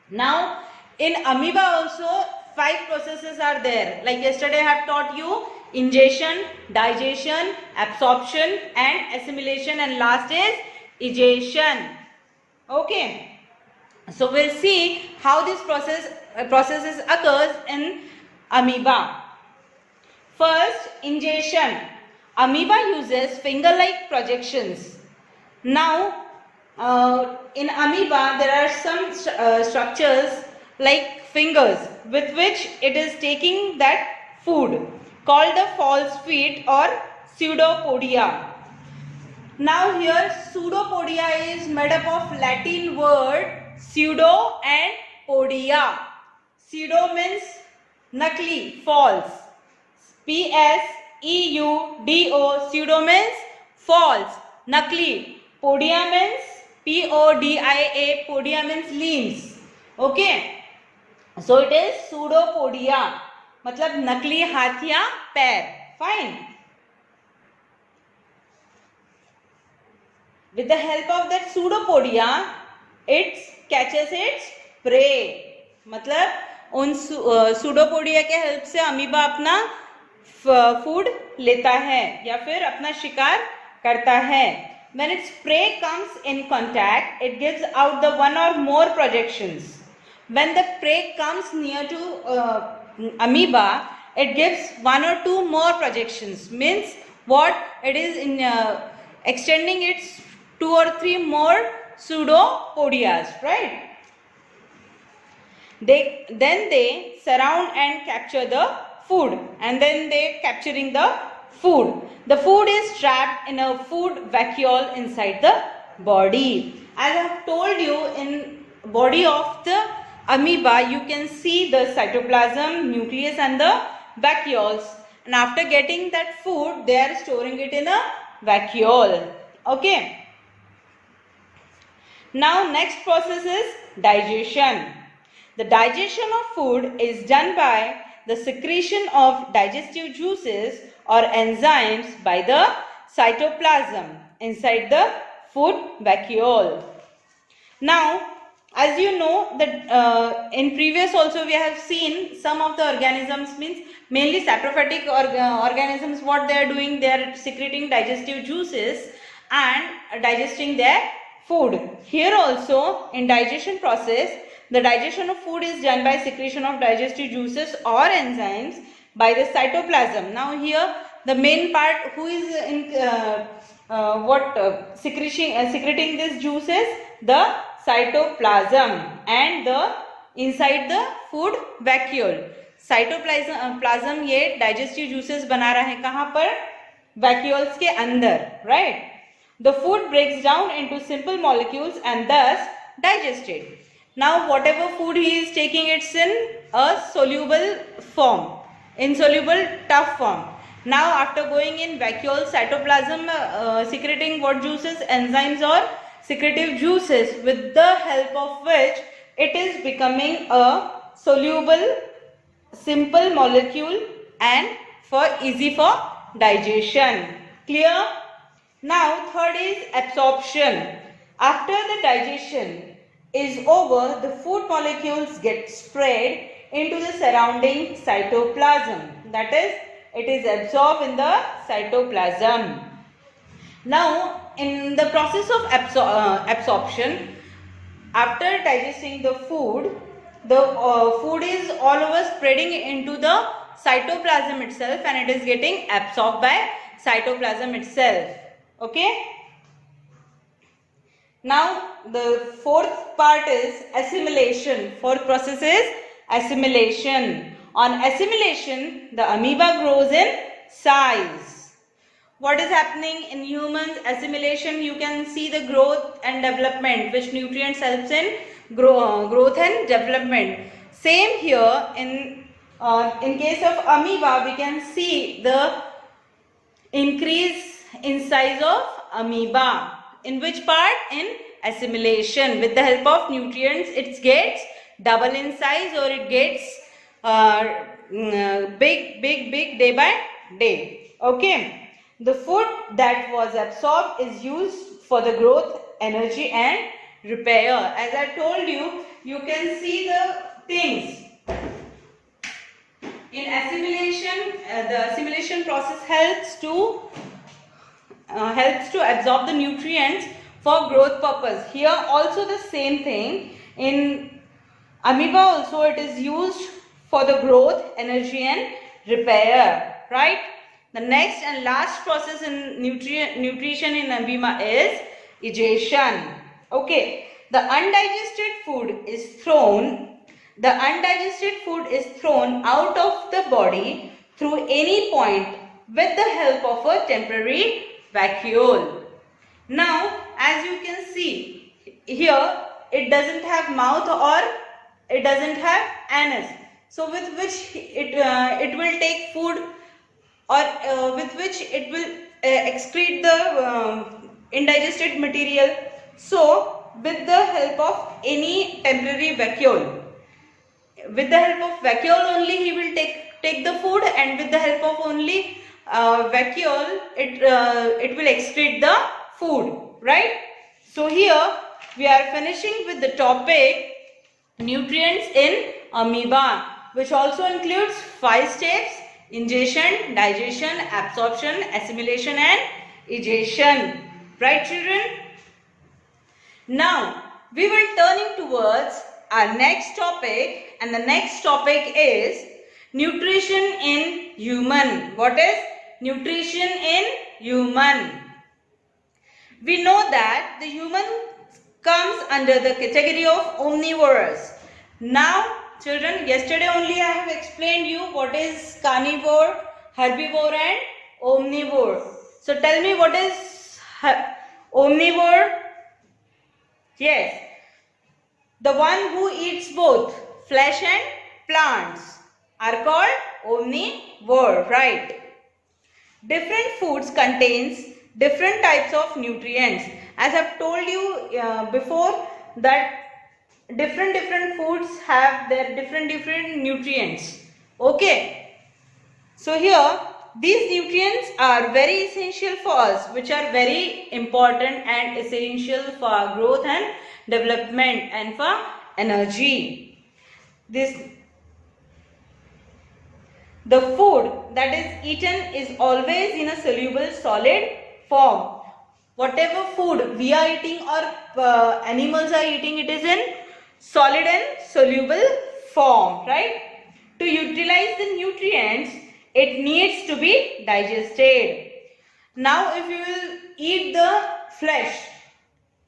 Now, in amoeba also 5 processes are there. Like yesterday I have taught you ingestion, digestion, absorption and assimilation, and last is egestion. Okay. So we'll see how this processes occurs in amoeba. First, ingestion. Amoeba uses finger-like projections. Now, in amoeba there are some structures like fingers with which it is taking that food, called the false feet or pseudopodia. Now here pseudopodia is made up of Latin word pseudo and podia. Pseudo means nakli, false. P-S-E-U-D-O, pseudo means false, nakli. Podia means P-O-D-I-A, podia means limbs. Okay. So it is pseudopodia. मतलब नकली हाथ या पैर. Fine. With the help of that pseudopodia, it catches its prey. मतलब उन pseudopodia के help से amoeba अपना फूड लेता है या फिर अपना शिकार करता है. When its prey comes in contact, it gives out the one or more projections. When the prey comes near to amoeba, it gives 1 or 2 more projections. Means what? It is in extending its 2 or 3 more pseudopodias, right? Then they surround and capture the food, and then they capturing the food. The food is trapped in a food vacuole inside the body. As I have told you, in body of the amoeba you can see the cytoplasm, nucleus and the vacuoles, and after getting that food, they are storing it in a vacuole. Okay. Now next process is digestion. The digestion of food is done by the secretion of digestive juices or enzymes by the cytoplasm inside the food vacuole. Now, as you know that in previous also we have seen some of the organisms, means mainly saprophytic organisms, what they are doing, they are secreting digestive juices and digesting their food. Here also in digestion process, the digestion of food is done by secretion of digestive juices or enzymes by the cytoplasm. Now here the main part who is in secreting these juices, the cytoplasm and the inside the food vacuole. cytoplasm ये digestive juices बना रहा है कहाँ पर, vacuoles के अंदर, right? The food breaks down into simple molecules and thus digested. Now whatever food he is taking, it's in a soluble form, insoluble tough form. Now after going in vacuole, cytoplasm secreting what juices, enzymes or secretive juices, with the help of which it is becoming a soluble simple molecule and for easy for digestion. Clear? Now third is absorption. After the digestion is over, the food molecules get spread into the surrounding cytoplasm. That is, it is absorbed in the cytoplasm. Now in the process of absorption, after digesting the food is all over spreading into the cytoplasm itself and it is getting absorbed by cytoplasm itself. Okay. Now the fourth part is assimilation. Fourth process is assimilation. On assimilation, the amoeba grows in size. What is happening in humans? Assimilation, you can see the growth and development, which nutrients helps in growth and development. Same here in case of amoeba, we can see the increase in size of amoeba. In which part? In assimilation. With the help of nutrients, it gets double in size or it gets big day by day. Okay. The food that was absorbed is used for the growth, energy and repair. As I told you, you can see the things. In assimilation, the assimilation process helps to absorb the nutrients for growth purpose. Here also the same thing. In amoeba also it is used for the growth, energy and repair, right? The next and last process in nutrition in amoeba is egestion. Okay, the undigested food is thrown out of the body through any point with the help of a temporary vacuole. Now as you can see here, it doesn't have mouth or it doesn't have anus, so with which it will take food or with which it will excrete the indigested material. So with the help of any temporary vacuole, with the help of vacuole only he will take the food, and with the help of only vacuole it will excrete the food, right? So here we are finishing with the topic nutrients in amoeba, which also includes 5 steps: ingestion, digestion, absorption, assimilation and egestion. Right children? Now we will turning towards our next topic, and the next topic is nutrition in human. What is nutrition in human? We know that the human comes under the category of omnivores. Now children, yesterday only I have explained you what is carnivore, herbivore and omnivore. So tell me, what is omnivore? Yes, the one who eats both flesh and plants are called omnivore, right? different foods contains different types of nutrients. As I've told you before that different foods have their different nutrients. Okay. So here these nutrients are very essential for us, which are very important and essential for our growth and development and for energy. The food that is eaten is always in a soluble solid form. Whatever food we are eating or animals are eating, it is in solid and soluble form, right? To utilize the nutrients, it needs to be digested. Now, if you will eat the flesh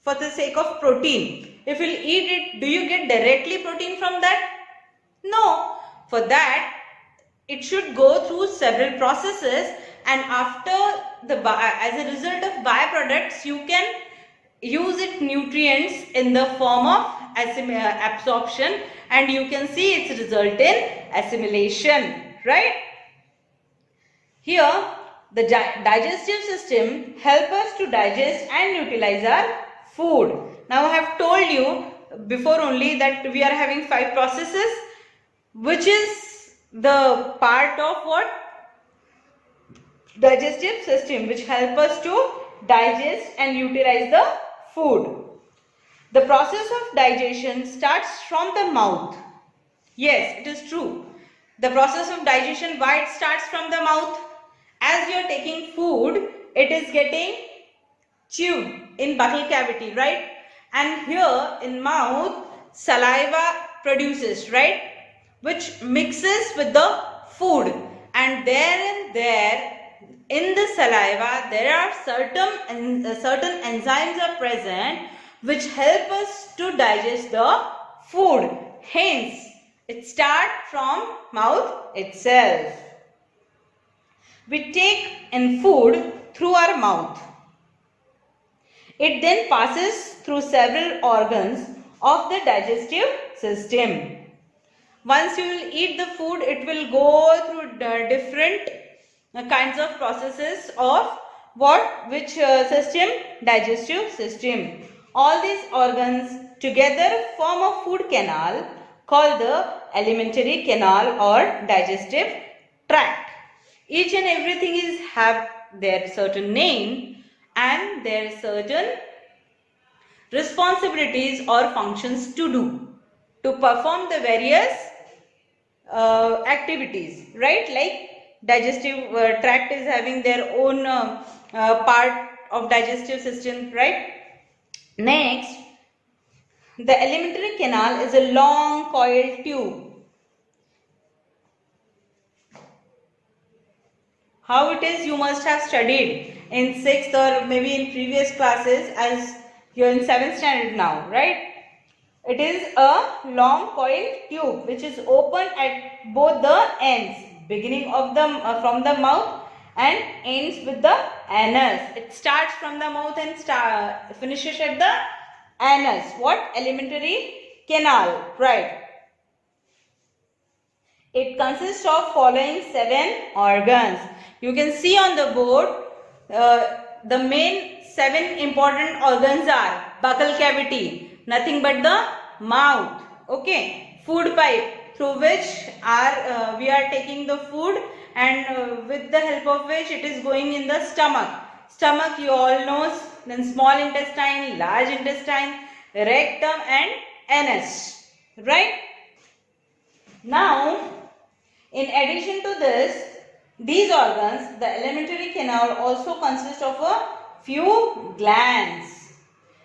for the sake of protein, if you will eat it, do you get directly protein from that? No. For that, it should go through several processes, and after as a result of byproducts, you can use it nutrients in the form of absorption, and you can see its result in assimilation, right? Here the digestive system helps us to digest and utilize our food. Now I have told you before only that we are having 5 processes, which is the part of what? Digestive system, which help us to digest and utilize the food. The process of digestion starts from the mouth. Yes, it is true. The process of digestion, why it starts from the mouth? As you are taking food, it is getting chewed in buccal cavity, right? And here in mouth, saliva produces, right? Which mixes with the food, and there in the saliva there are certain enzymes are present which help us to digest the food. Hence, it starts from mouth itself. We take in food through our mouth. It then passes through several organs of the digestive system. Once you will eat the food, it will go through different kinds of processes of which system? Digestive system. All these organs together form a food canal called the alimentary canal or digestive tract. Each and everything have their certain name and their certain responsibilities or functions to do, to perform the various activities, right? Like digestive tract is having their own part of digestive system, right? Next, the alimentary canal is a long coiled tube. How it is, you must have studied in 6th or maybe in previous classes, as you are in 7th standard now, right? It is a long coiled tube which is open at both the ends, beginning of the from the mouth and ends with the anus. It starts from the mouth and finishes at the anus. What? Alimentary canal, right? It consists of following 7 organs. You can see on the board the main 7 important organs are buccal cavity, nothing but the mouth, okay, food pipe through which we are taking the food, and with the help of which it is going in the stomach. Stomach you all know, then small intestine, large intestine, rectum and anus, right? Now, in addition to these organs, the alimentary canal also consists of a few glands.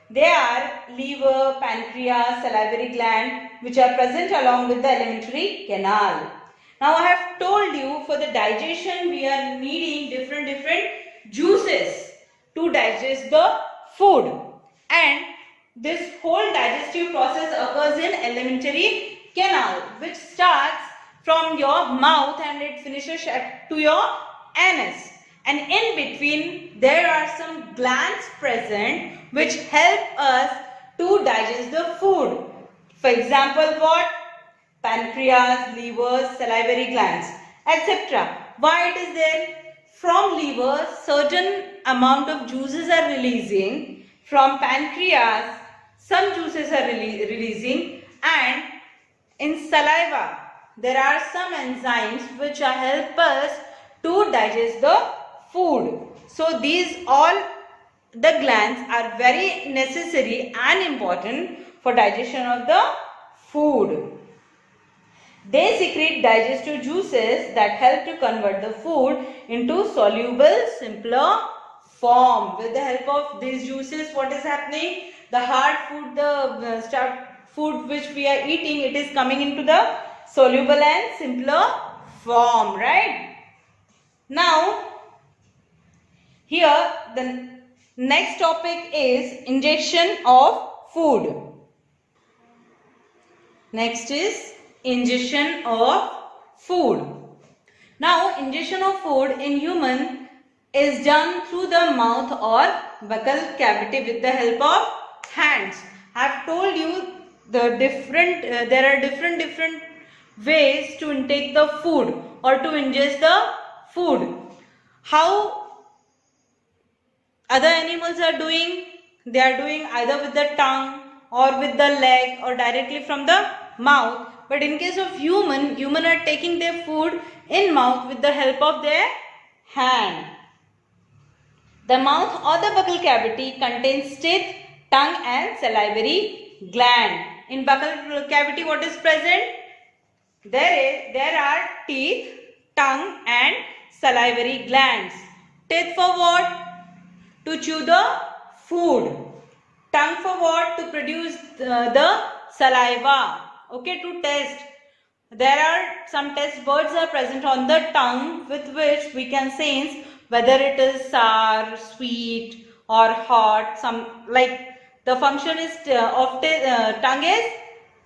They are liver, pancreas, salivary gland, which are present along with the alimentary canal. Now I have told you for the digestion we are needing different juices to digest the food, and this whole digestive process occurs in alimentary canal, which starts from your mouth and it finishes to your anus, and in between there are some glands present which help us to digest the food. For example, what? Pancreas, liver, salivary glands, etc. Why it is there? from liver certain amount of juices are releasing, from pancreas some juices are releasing, and in saliva there are some enzymes which help us to digest the food. So these all the glands are very necessary and important for digestion of the food. They secrete digestive juices that help to convert the food into soluble, simpler form. With the help of these juices, what is happening? The hard food, the food which we are eating, it is coming into the soluble and simpler form, right? Now, here the next topic is ingestion of food. Next is ingestion of food. Now, ingestion of food in human is done through the mouth or buccal cavity with the help of hands. I have told you the there are different ways to intake the food or to ingest the food. How other animals are doing? They are doing either with the tongue or with the leg or directly from the mouth. But in case of human are taking their food in mouth with the help of their hand. The mouth or the buccal cavity contains teeth, tongue and salivary gland. In buccal cavity, what is present? There are teeth, tongue and salivary glands. Teeth for what? To chew the food. Tongue for what? To produce the saliva. Okay, to taste. There are some taste buds are present on the tongue with which we can sense whether it is sour, sweet or hot. Some like the function is of tongue is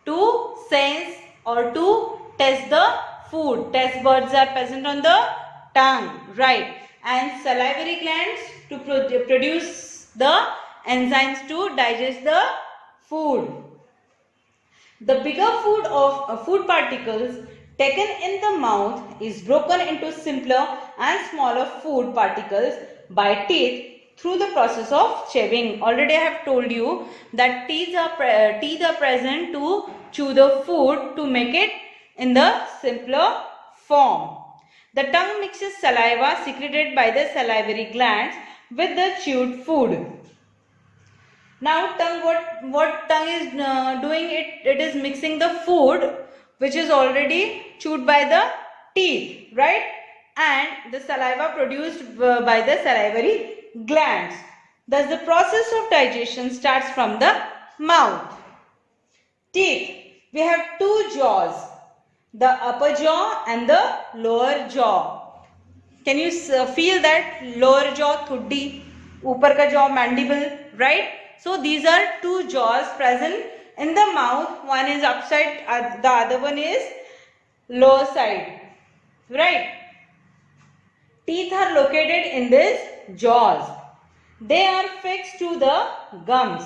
to sense or to taste the food. Taste buds are present on the tongue, right? And salivary glands to produce the enzymes to digest the food. The bigger food particles taken in the mouth is broken into simpler and smaller food particles by teeth through the process of chewing. Already I have told you that teeth are present to chew the food to make it in the simpler form. The tongue mixes saliva secreted by the salivary glands with the chewed food. Now what tongue is doing? It is mixing the food which is already chewed by the teeth, right? And the saliva produced by the salivary glands. Thus the process of digestion starts from the mouth. Teeth. We have two jaws, the upper jaw and the lower jaw. Can you feel that? Lower jaw thuddi, upar ka jaw mandible, right? So these are two jaws present in the mouth. One is upside, the other one is lower side, right? Teeth are located in these jaws. They are fixed to the gums.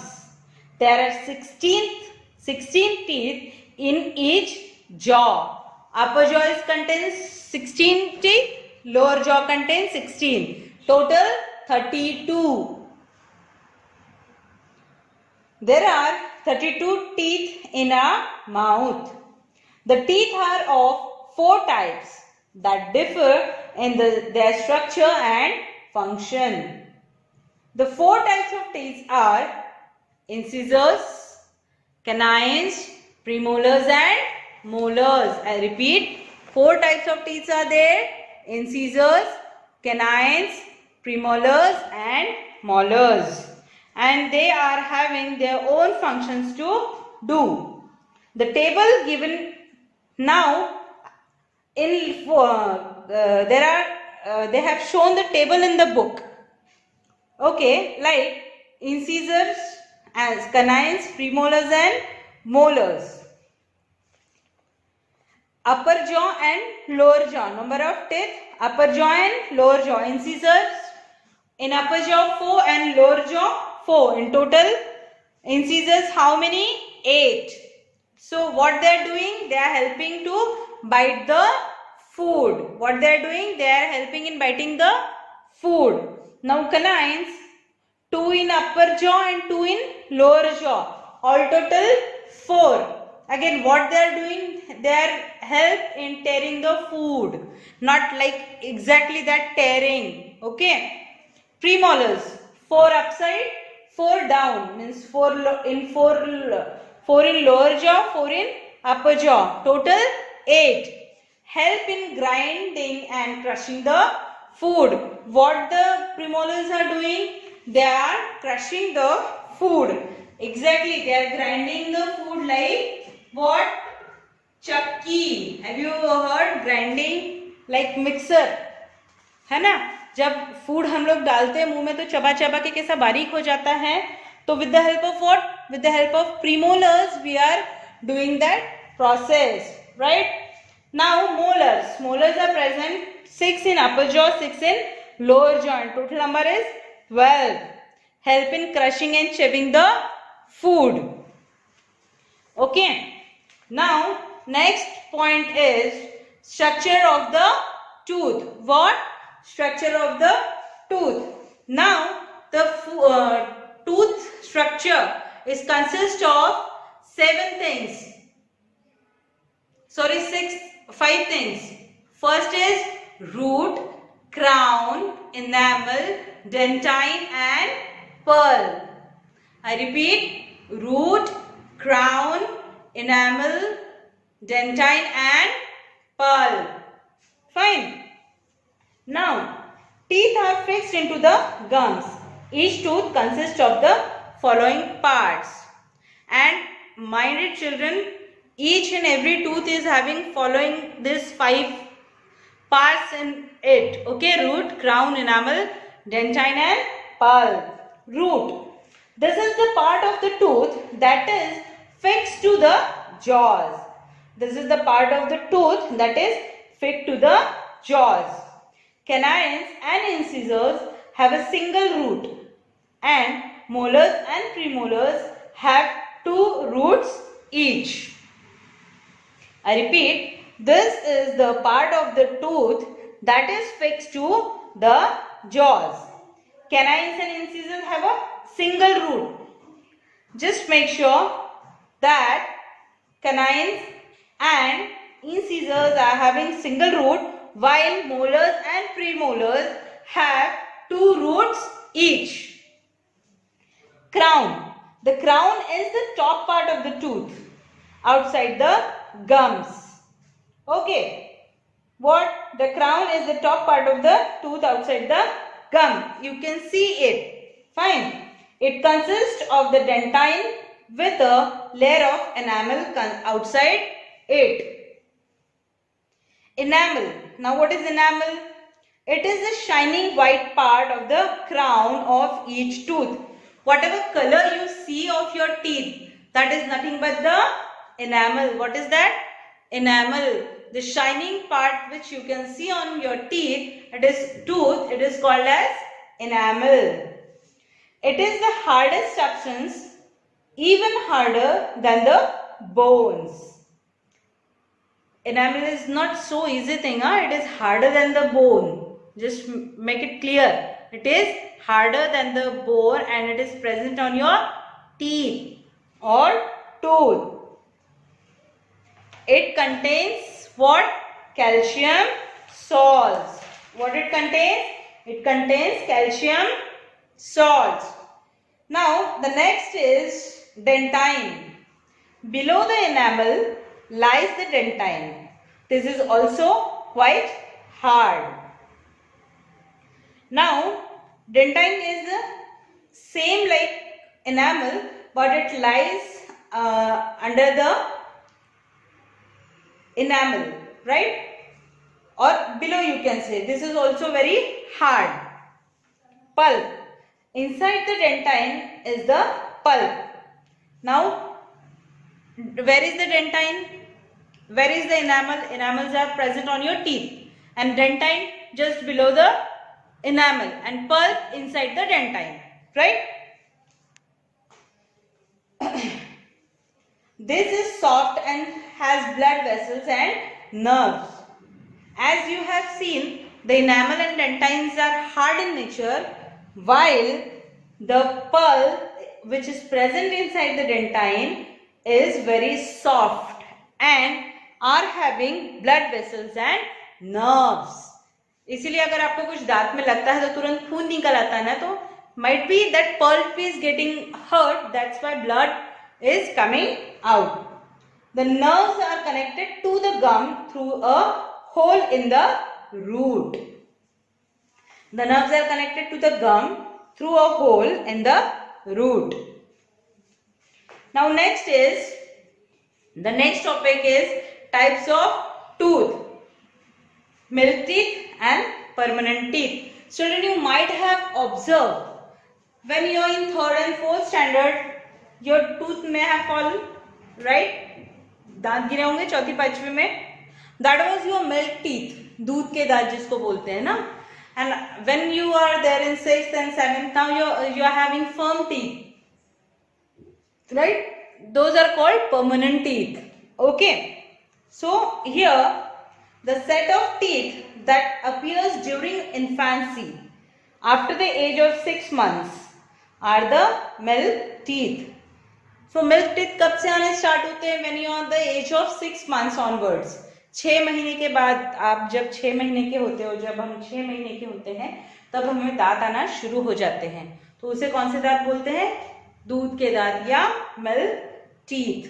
There are 16 teeth in each jaw. Upper jaw contains 16 teeth, lower jaw contains 16. Total 32. There are 32 teeth in our mouth. The teeth are of 4 types that differ in their structure and function. The 4 types of teeth are incisors, canines, premolars and molars. I repeat, 4 types of teeth are there: incisors, canines, premolars and molars. And they are having their own functions to do. The table given now in they have shown the table in the book. Okay, like incisors as canines, premolars and molars. Upper jaw and lower jaw. Number of teeth: upper jaw and lower jaw. Incisors in upper jaw 4 and lower jaw 4. In total, incisors how many? 8. So what they are doing? They are helping to bite the food. What they are doing? They are helping in biting the food. Now canines, 2 in upper jaw and 2 in lower jaw. All total 4. Again, what they are doing? They are help in tearing the food. Not like exactly that tearing. Okay. Premolars, 4 upside, 4 down. Means 4 in lower jaw, 4 in upper jaw. Total 8. Help in grinding and crushing the food. What the premolars are doing? They are crushing the food. Exactly, they are grinding the food like what? Chakki. Have you heard grinding? Like mixer. है ना? जब food हम लोग डालते हैं मुंह में तो चबा चबा के कैसा बारीक हो जाता है. तो with the help of what? With the help of premolars we are doing that process, right? Now molars. Molars are present 6 in upper jaw, 6 in lower jaw. And total number is 12. Help in crushing and chewing the food. Okay. Now next point is structure of the tooth. What? Structure of the tooth. Now the tooth structure is consist of 7 things. Sorry, 5 things. First is root, crown, enamel, dentine and pearl. I repeat, root, crown, enamel, dentine and pearl. Fine. Now, teeth are fixed into the gums. Each tooth consists of the following parts. And mind it children, each and every tooth is having following this 5 parts in it. Okay, root, crown, enamel, dentine and pearl. Root. This is the part of the tooth that is fixed to the jaws. This is the part of the tooth that is fixed to the jaws. Canines and incisors have a single root and molars and premolars have 2 roots each. I repeat, this is the part of the tooth that is fixed to the jaws. Canines and incisors have a single root. Just make sure that canines and incisors are having single root while molars and premolars have 2 roots each. Crown. The crown is the top part of the tooth outside the gums. Okay. What? The crown is the top part of the tooth outside the gum. You can see it. Fine. It consists of the dentine with a layer of enamel outside it. Enamel. Now what is enamel? It is the shining white part of the crown of each tooth. Whatever color you see of your teeth, that is nothing but the enamel. What is that? Enamel. The shining part which you can see on your teeth, it is tooth, it is called as enamel. It is the hardest substance, even harder than the bones. Enamel is not so easy thing, huh? It is harder than the bone. Just make it clear. It is harder than the bone and it is present on your teeth or tooth. It contains what? Calcium salts. What it contains? It contains calcium salts. Now the next is dentine. Below the enamel lies the dentine. This is also quite hard. Now dentine is the same like enamel, but it lies under the enamel, right? Or below you can say. This is also very hard. Pulp. Inside the dentine is the pulp. Now, where is the dentine? Where is the enamel? Enamels are present on your teeth. And dentine just below the enamel. And pulp inside the dentine. Right? This is soft and has blood vessels and nerves. As you have seen, the enamel and dentines are hard in nature, while the pulp which is present inside the dentine is very soft and are having blood vessels and nerves. इसीलिए अगर आपको कुछ दांत में लगता है तो तुरंत खून निकल आता है ना, तो might be that pulp is getting hurt, that's why blood is coming out. The nerves are connected to the gum through a hole in the root. The nerves are connected to the gum through a hole in the root. Now the next topic is types of tooth. Milk teeth and permanent teeth. Children, you might have observed when you are in 3rd and 4th standard, your tooth may have fallen, right? दांत गिरे होंगे 4th 5वीं में. That was your milk teeth, दूध के दांत जिसको बोलते हैं ना. And when you are there in 6th and 7th, now you are having firm teeth, right? Those are called permanent teeth. Okay. So here the set of teeth that appears during infancy after the age of 6 months are the milk teeth. So milk teeth कब से आने start होते हैं? When you are the age of 6 months onwards. 6 महीने के बाद, आप जब 6 महीने के होते हो, जब हम 6 महीने के होते हैं तब हमें दांत आना शुरू हो जाते हैं. तो उसे कौन से दांत बोलते हैं? दूध के दांत या milk teeth.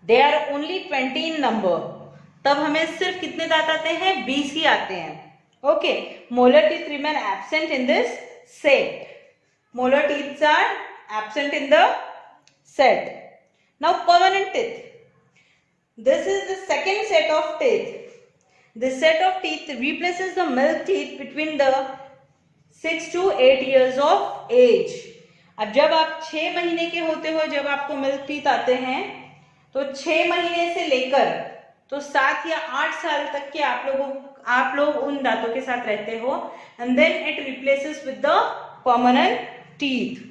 They are only 20 in number. तब हमें सिर्फ कितने दांत आते हैं? 20 ही आते हैं. Okay. Molar teeth remain absent in this set. Molar teeth are absent in the set. Now permanent teeth. This is the second set of teeth. This set of teeth replaces the milk teeth between the 6 to 8 years of age. अब जब आप 6 महीने के होते हो, जब आपको milk teeth आते हैं, तो 6 महीने से लेकर तो 7 या 8 साल तक के आप लोग उन दांतों के साथ रहते हो. And then it replaces with the permanent teeth.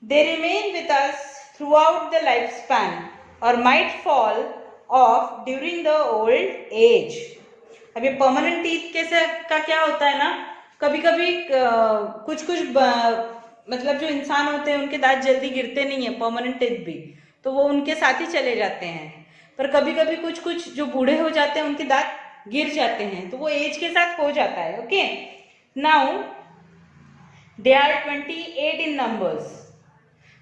They remain with us throughout the lifespan or might fall off during the old age. अब ये permanent teeth कैसे का क्या होता है ना, कभी कभी कुछ मतलब जो इंसान होते हैं उनके दांत जल्दी गिरते नहीं है, permanent teeth भी, तो वो उनके साथ ही चले जाते हैं. पर कभी कभी कुछ जो बूढ़े हो जाते हैं उनके दांत गिर जाते हैं, तो वो एज के साथ हो जाता है. Okay. Now they are 28 in numbers.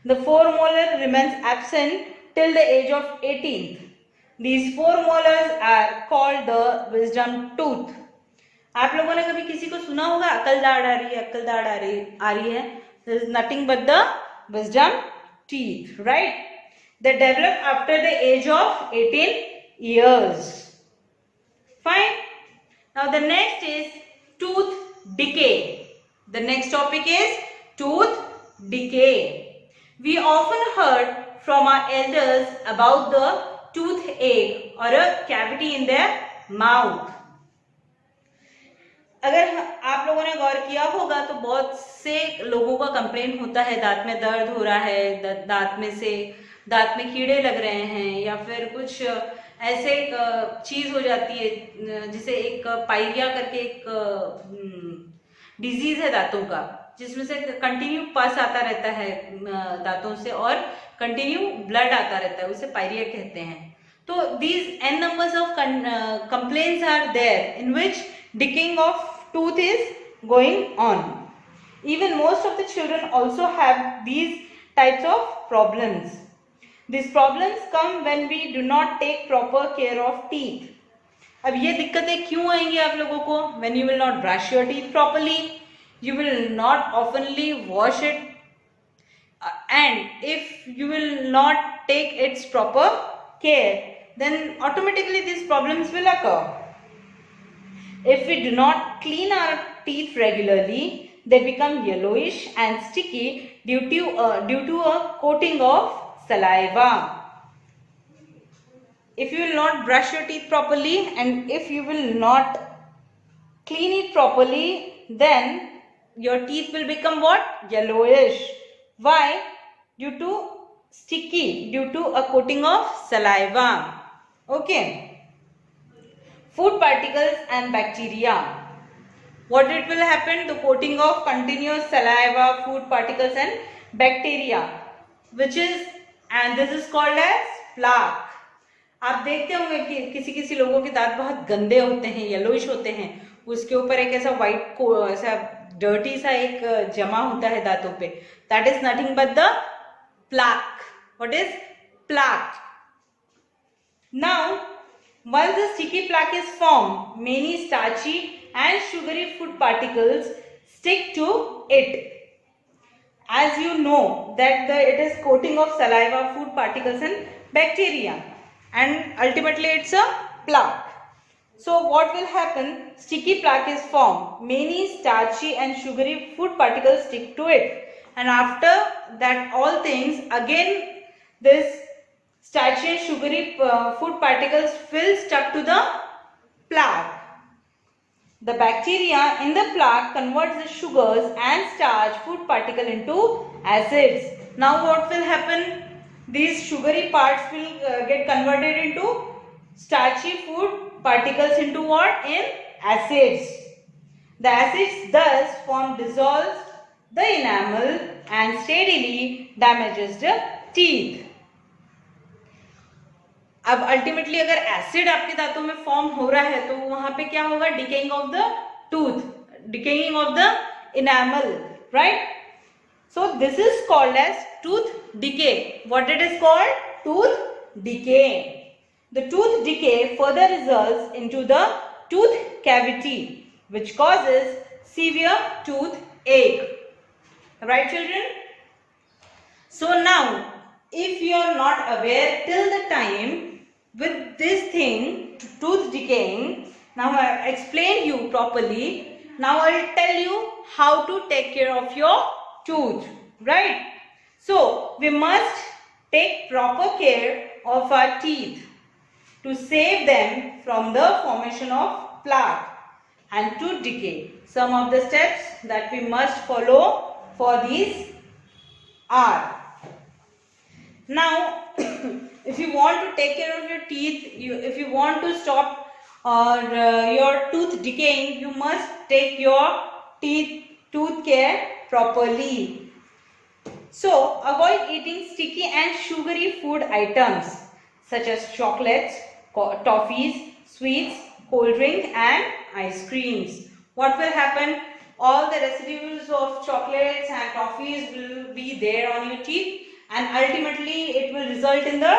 The 4 molar remains absent till the age of 18th. These 4 molars are called the wisdom tooth. आप लोगों ने कभी किसी को सुना होगा अक्ल दाढ़ आ रही है, अक्ल दाढ़ आ रही है. This is nothing but the wisdom teeth, right? They develop after the age of 18 years. Fine. Now the next is tooth decay. The next topic is tooth decay. We often heard from our elders about the toothache or a cavity in their mouth. अगर आप लोगों ने गौर किया होगा तो बहुत से लोगों का कंप्लेन होता है दांत में दर्द हो रहा है, दांत में कीड़े लग रहे हैं, या फिर कुछ ऐसे चीज हो जाती है जिसे एक पाइरिया करके एक डिजीज है दांतों का, जिसमें से कंटिन्यू पस आता रहता है दांतों से और कंटिन्यू ब्लड आता रहता है, उसे पाइरिया कहते हैं. तो these n numbers of complaints are there in which decaying of tooth is going on. Even most of the children also have these types of problems. These problems come when we do not take proper care of teeth. अब ये दिक्कतें क्यों आएंगी आप लोगों को? When you will not brush your teeth properly, you will not oftenly wash it, and if you will not take its proper care, then automatically these problems will occur. If we do not clean our teeth regularly, they become yellowish and sticky due to a coating of saliva. If you will not brush your teeth properly and if you will not clean it properly, then your teeth will become what? Yellowish. Why? Due to a coating of saliva. Okay. food particles and bacteria. What it will happen? The coating of continuous saliva, food particles and bacteria, which is, and this is called as plaque. आप देखते होंगे कि किसी किसी लोगों के दांत बहुत गंदे होते हैं, येलोइश होते हैं, उसके ऊपर एक ऐसा व्हाइट को ऐसा डर्टी सा एक जमा होता है दांतों पे. That is nothing but the plaque. What is plaque? Now, once the sticky plaque is formed, many starchy and sugary food particles stick to it. As you know that it is coating of saliva, food particles and bacteria, and ultimately it's a plaque. So what will happen? Sticky plaque is formed. Many starchy and sugary food particles stick to it. And after that all things, again this starchy and sugary food particles will stuck to the plaque. The bacteria in the plaque converts the sugars and starch food particle into acids. Now what will happen? These sugary parts will get converted into starchy food particles into what? In acids. The acids thus form dissolves the enamel and steadily damages the teeth. अब ultimately अगर acid आपके दांतों में form हो रहा है तो वहां पे क्या होगा? Decaying of the tooth, decaying of the enamel, right? So this is called as tooth decay. What it is called? Tooth decay. The tooth decay further results into the tooth cavity which causes severe tooth एक. Right, children? So now, if you are not aware till the time with this thing, tooth decaying, now I explained you properly. Now I will tell you how to take care of your tooth, right? So we must take proper care of our teeth to save them from the formation of plaque and tooth decay. Some of the steps that we must follow for these are, now if you want to take care of your teeth, if you want to stop your tooth decaying, you must take your tooth care properly. So avoid eating sticky and sugary food items such as chocolates, toffees, sweets, cold drink and ice creams. What will happen? All the residues of chocolates and toffees will be there on your teeth, and ultimately it will result in the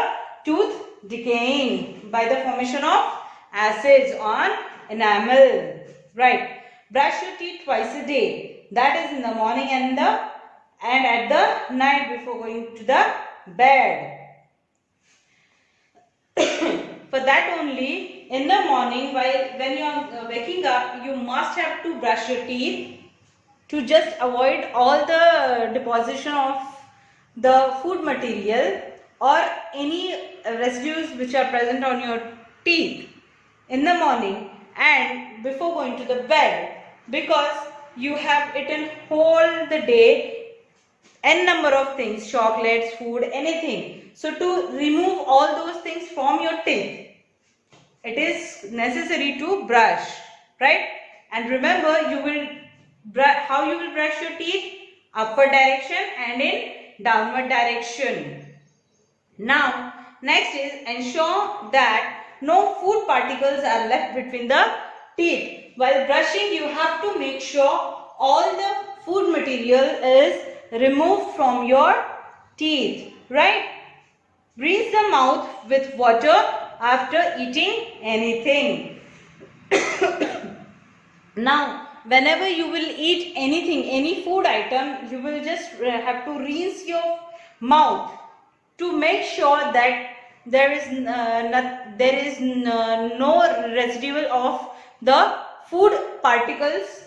tooth decaying by the formation of acids on enamel, right? Brush your teeth twice a day, that is in the morning and at the night before going to the bed. For that only, in the morning when you are waking up, you must have to brush your teeth to just avoid all the deposition of the food material or any residues which are present on your teeth in the morning and before going to the bed, because you have eaten whole the day n number of things, chocolates, food, anything. So to remove all those things from your teeth, it is necessary to brush, right? And remember, how you will brush your teeth? Upward direction and in downward direction. Now next is ensure that no food particles are left between the teeth. While brushing, you have to make sure all the food material is removed from your teeth, right? Rinse the mouth with water after eating anything. Now, whenever you will eat anything, any food item, you will just have to rinse your mouth to make sure that there is no residual of the food particles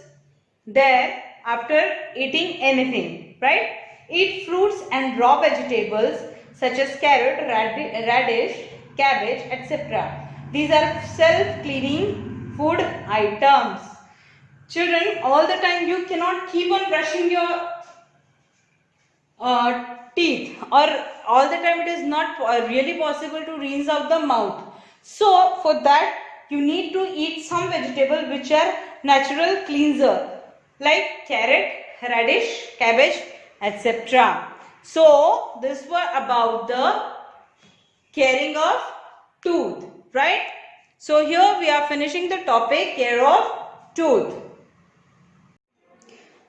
there after eating anything, right? Eat fruits and raw vegetables such as carrot, radish, cabbage, etc. These are self-cleaning food items. Children, all the time you cannot keep on brushing your teeth, or all the time it is not really possible to rinse out the mouth. So for that you need to eat some vegetable which are natural cleanser like carrot, radish, cabbage, etc. So this was about the caring of tooth, right? So here we are finishing the topic care of tooth.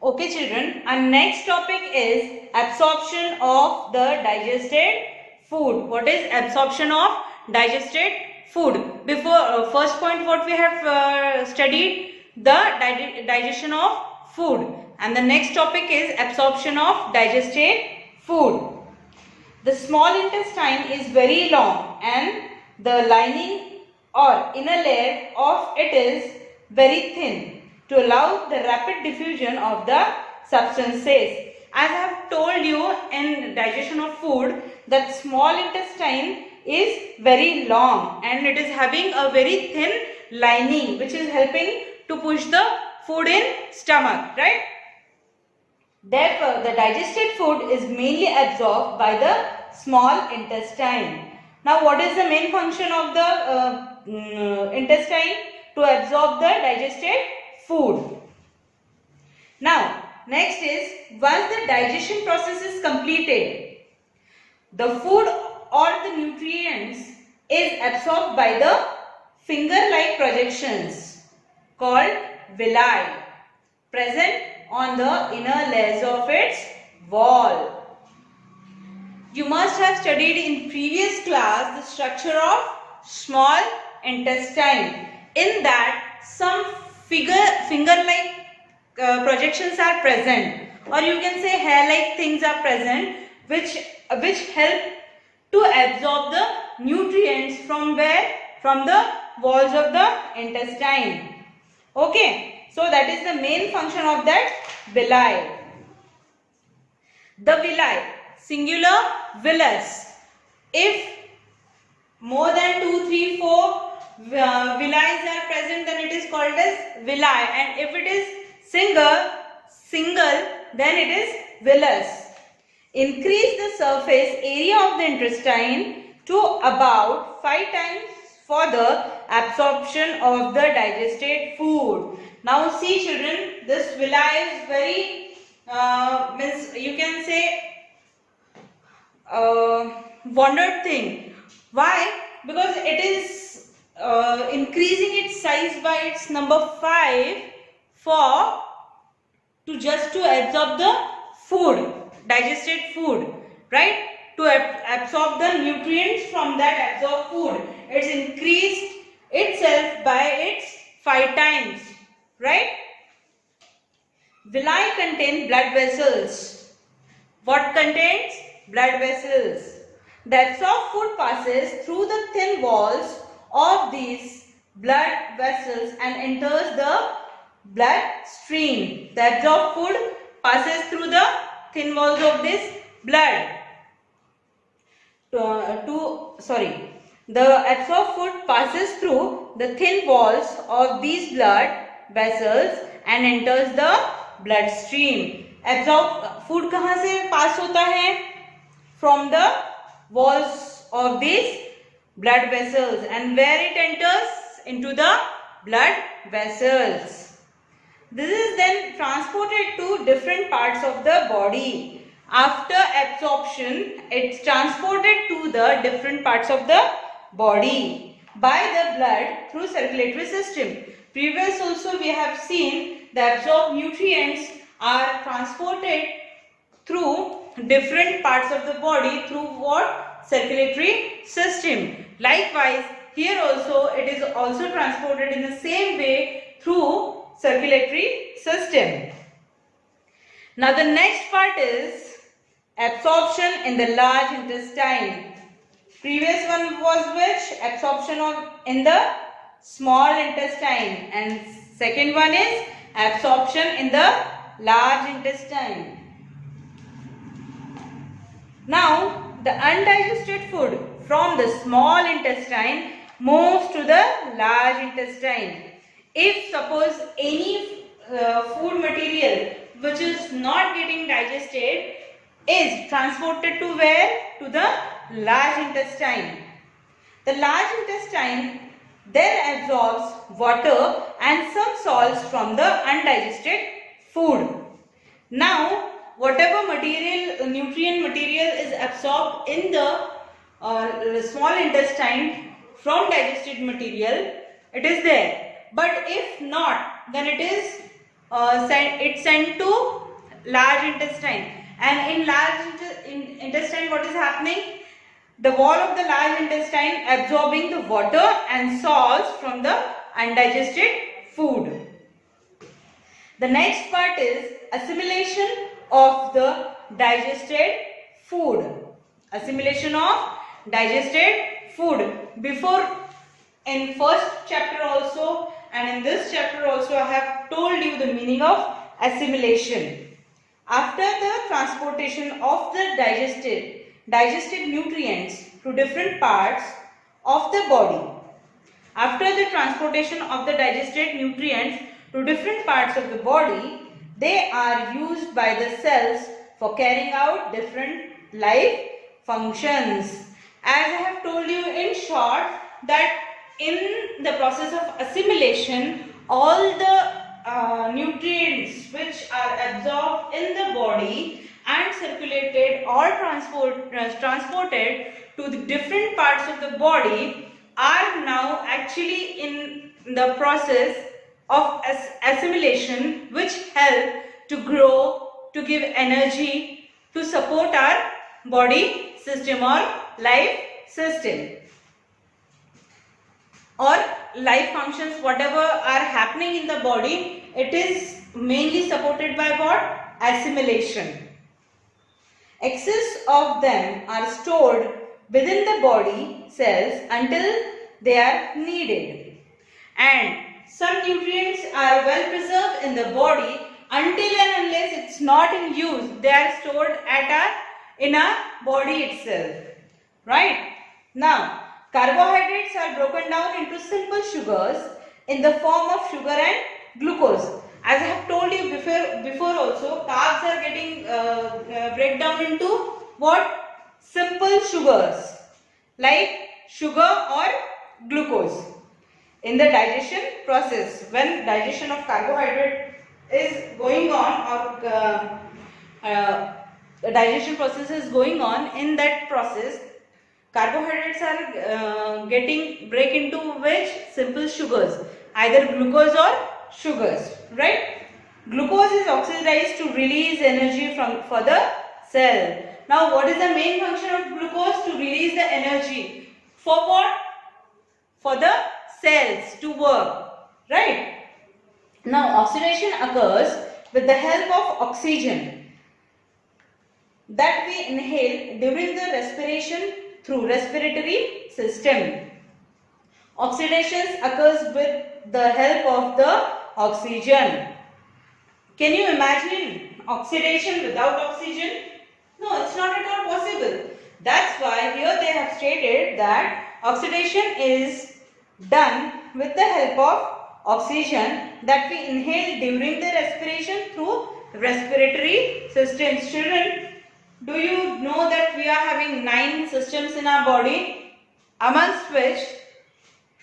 Okay children, our next topic is absorption of the digested food. What is absorption of digested food? Before first point what we have studied, the digestion of food, and the next topic is absorption of digested food. The small intestine is very long and the lining or inner layer of it is very thin to allow the rapid diffusion of the substances. As I have told you in digestion of food, that small intestine is very long and it is having a very thin lining which is helping to push the food in stomach, right? Therefore, the digested food is mainly absorbed by the small intestine. Now, what is the main function of the intestine? To absorb the digested food. Now, next is, once the digestion process is completed, the food or the nutrients is absorbed by the finger-like projections called villi present on the inner layers of its wall. You must have studied in previous class the structure of small intestine. In that some finger-like projections are present, or you can say hair-like things are present, which help to absorb the nutrients from where? From the walls of the intestine. Okay. So that is the main function of that villi. The villi, singular villus. If more than 2, 3, 4 villi are present, then it is called as villi, and if it is single, then it is villus. Increase the surface area of the intestine to about 5 times for the absorption of the digested food. Now see children, this villi is very, you can say, wondered thing. Why? Because it is increasing its size by its number 5 to absorb the food, digested food, right? To absorb the nutrients from that absorbed food. It's increased itself by its 5 times. Right? Villi contain blood vessels. What contains? Blood vessels. The absorbed food passes through the thin walls of these blood vessels and enters the blood stream. The absorbed food passes through the thin walls of this blood. The absorbed food passes through the thin walls of these blood vessels and enters the blood stream. Absorbed food कहाँ से pass होता है? From the walls of these blood vessels, and where it enters? Into the blood vessels. This is then transported to different parts of the body. After absorption, it's transported to the different parts of the body by the blood through circulatory system. Previous also we have seen the absorbed nutrients are transported through different parts of the body through what? Circulatory system. Likewise, here also it is also transported in the same way through circulatory system. Now the next part is absorption in the large intestine. Previous one was which? Absorption in the small intestine, and second one is absorption in the large intestine. Now the undigested food from the small intestine moves to the large intestine. If suppose any food material which is not getting digested is transported to where? To the large intestine. The large intestine then absorbs water and some salts from the undigested food. Now, whatever nutrient material is absorbed in the small intestine from digested material, it is there. But if not, then it is sent to large intestine. And in large intestine, what is happening? The wall of the large intestine absorbing the water and salts from the undigested food. The next part is assimilation of the digested food. Assimilation of digested food. Before, in first chapter also and in this chapter also, I have told you the meaning of assimilation. After the transportation of the digested nutrients to different parts of the body. After the transportation of the digested nutrients to different parts of the body, they are used by the cells for carrying out different life functions. As I have told you in short that in the process of assimilation, all the nutrients which are absorbed in the body and circulated or transported to the different parts of the body are now actually in the process of assimilation, which help to grow, to give energy, to support our body system or life system or life functions, whatever are happening in the body. It is mainly supported by what? Assimilation. Excess of them are stored within the body cells until they are needed. And some nutrients are well preserved in the body until and unless it's not in use. They are stored in our body itself. Right? Now, carbohydrates are broken down into simple sugars in the form of sugar and glucose. As I have told you before also, carbs are getting break down into what? Simple sugars like sugar or glucose. In the digestion process, when digestion of carbohydrate is going on or the digestion process is going on, in that process carbohydrates are break into which? Simple sugars, either glucose or sugars, right? Glucose is oxidized to release energy for the cell. Now, what is the main function of glucose? To release the energy. For what? For the cells to work, right? Now, oxidation occurs with the help of oxygen that we inhale during the respiration through respiratory system. Oxidation occurs with the help of the oxygen. Can you imagine oxidation without oxygen? No, it's not at all possible. That's why here they have stated that oxidation is done with the help of oxygen that we inhale during the respiration through respiratory systems. Children, do you know that we are having 9 systems in our body, amongst which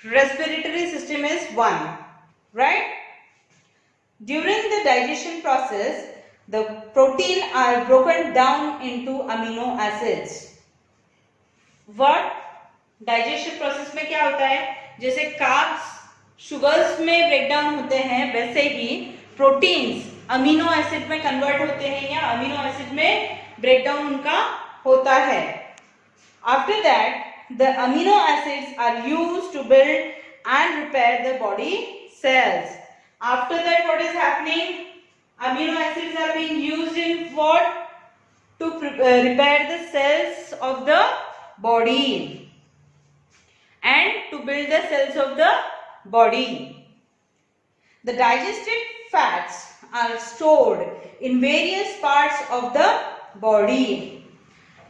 respiratory system is one, right? During the digestion process, the protein are broken down into amino acids. What? Digestion process में क्या होता है? जैसे carbs sugars में break down होते हैं, वैसे ही प्रोटीन्स अमीनो एसिड में कन्वर्ट होते हैं या अमीनो एसिड में ब्रेक डाउन उनका होता है. After that the amino acids are used to build and repair the body cells. After that, what is happening? Amino acids are being used in what? To repair the cells of the body and to build the cells of the body. The digested fats are stored in various parts of the body.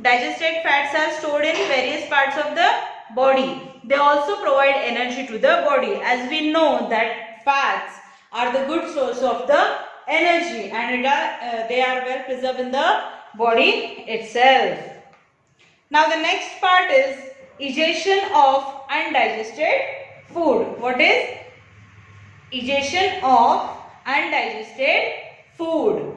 Digested fats are stored in various parts of the body. They also provide energy to the body. As we know that fats are the good source of the energy and they are well preserved in the body itself. Now the next part is digestion of undigested food. What is digestion of undigested food?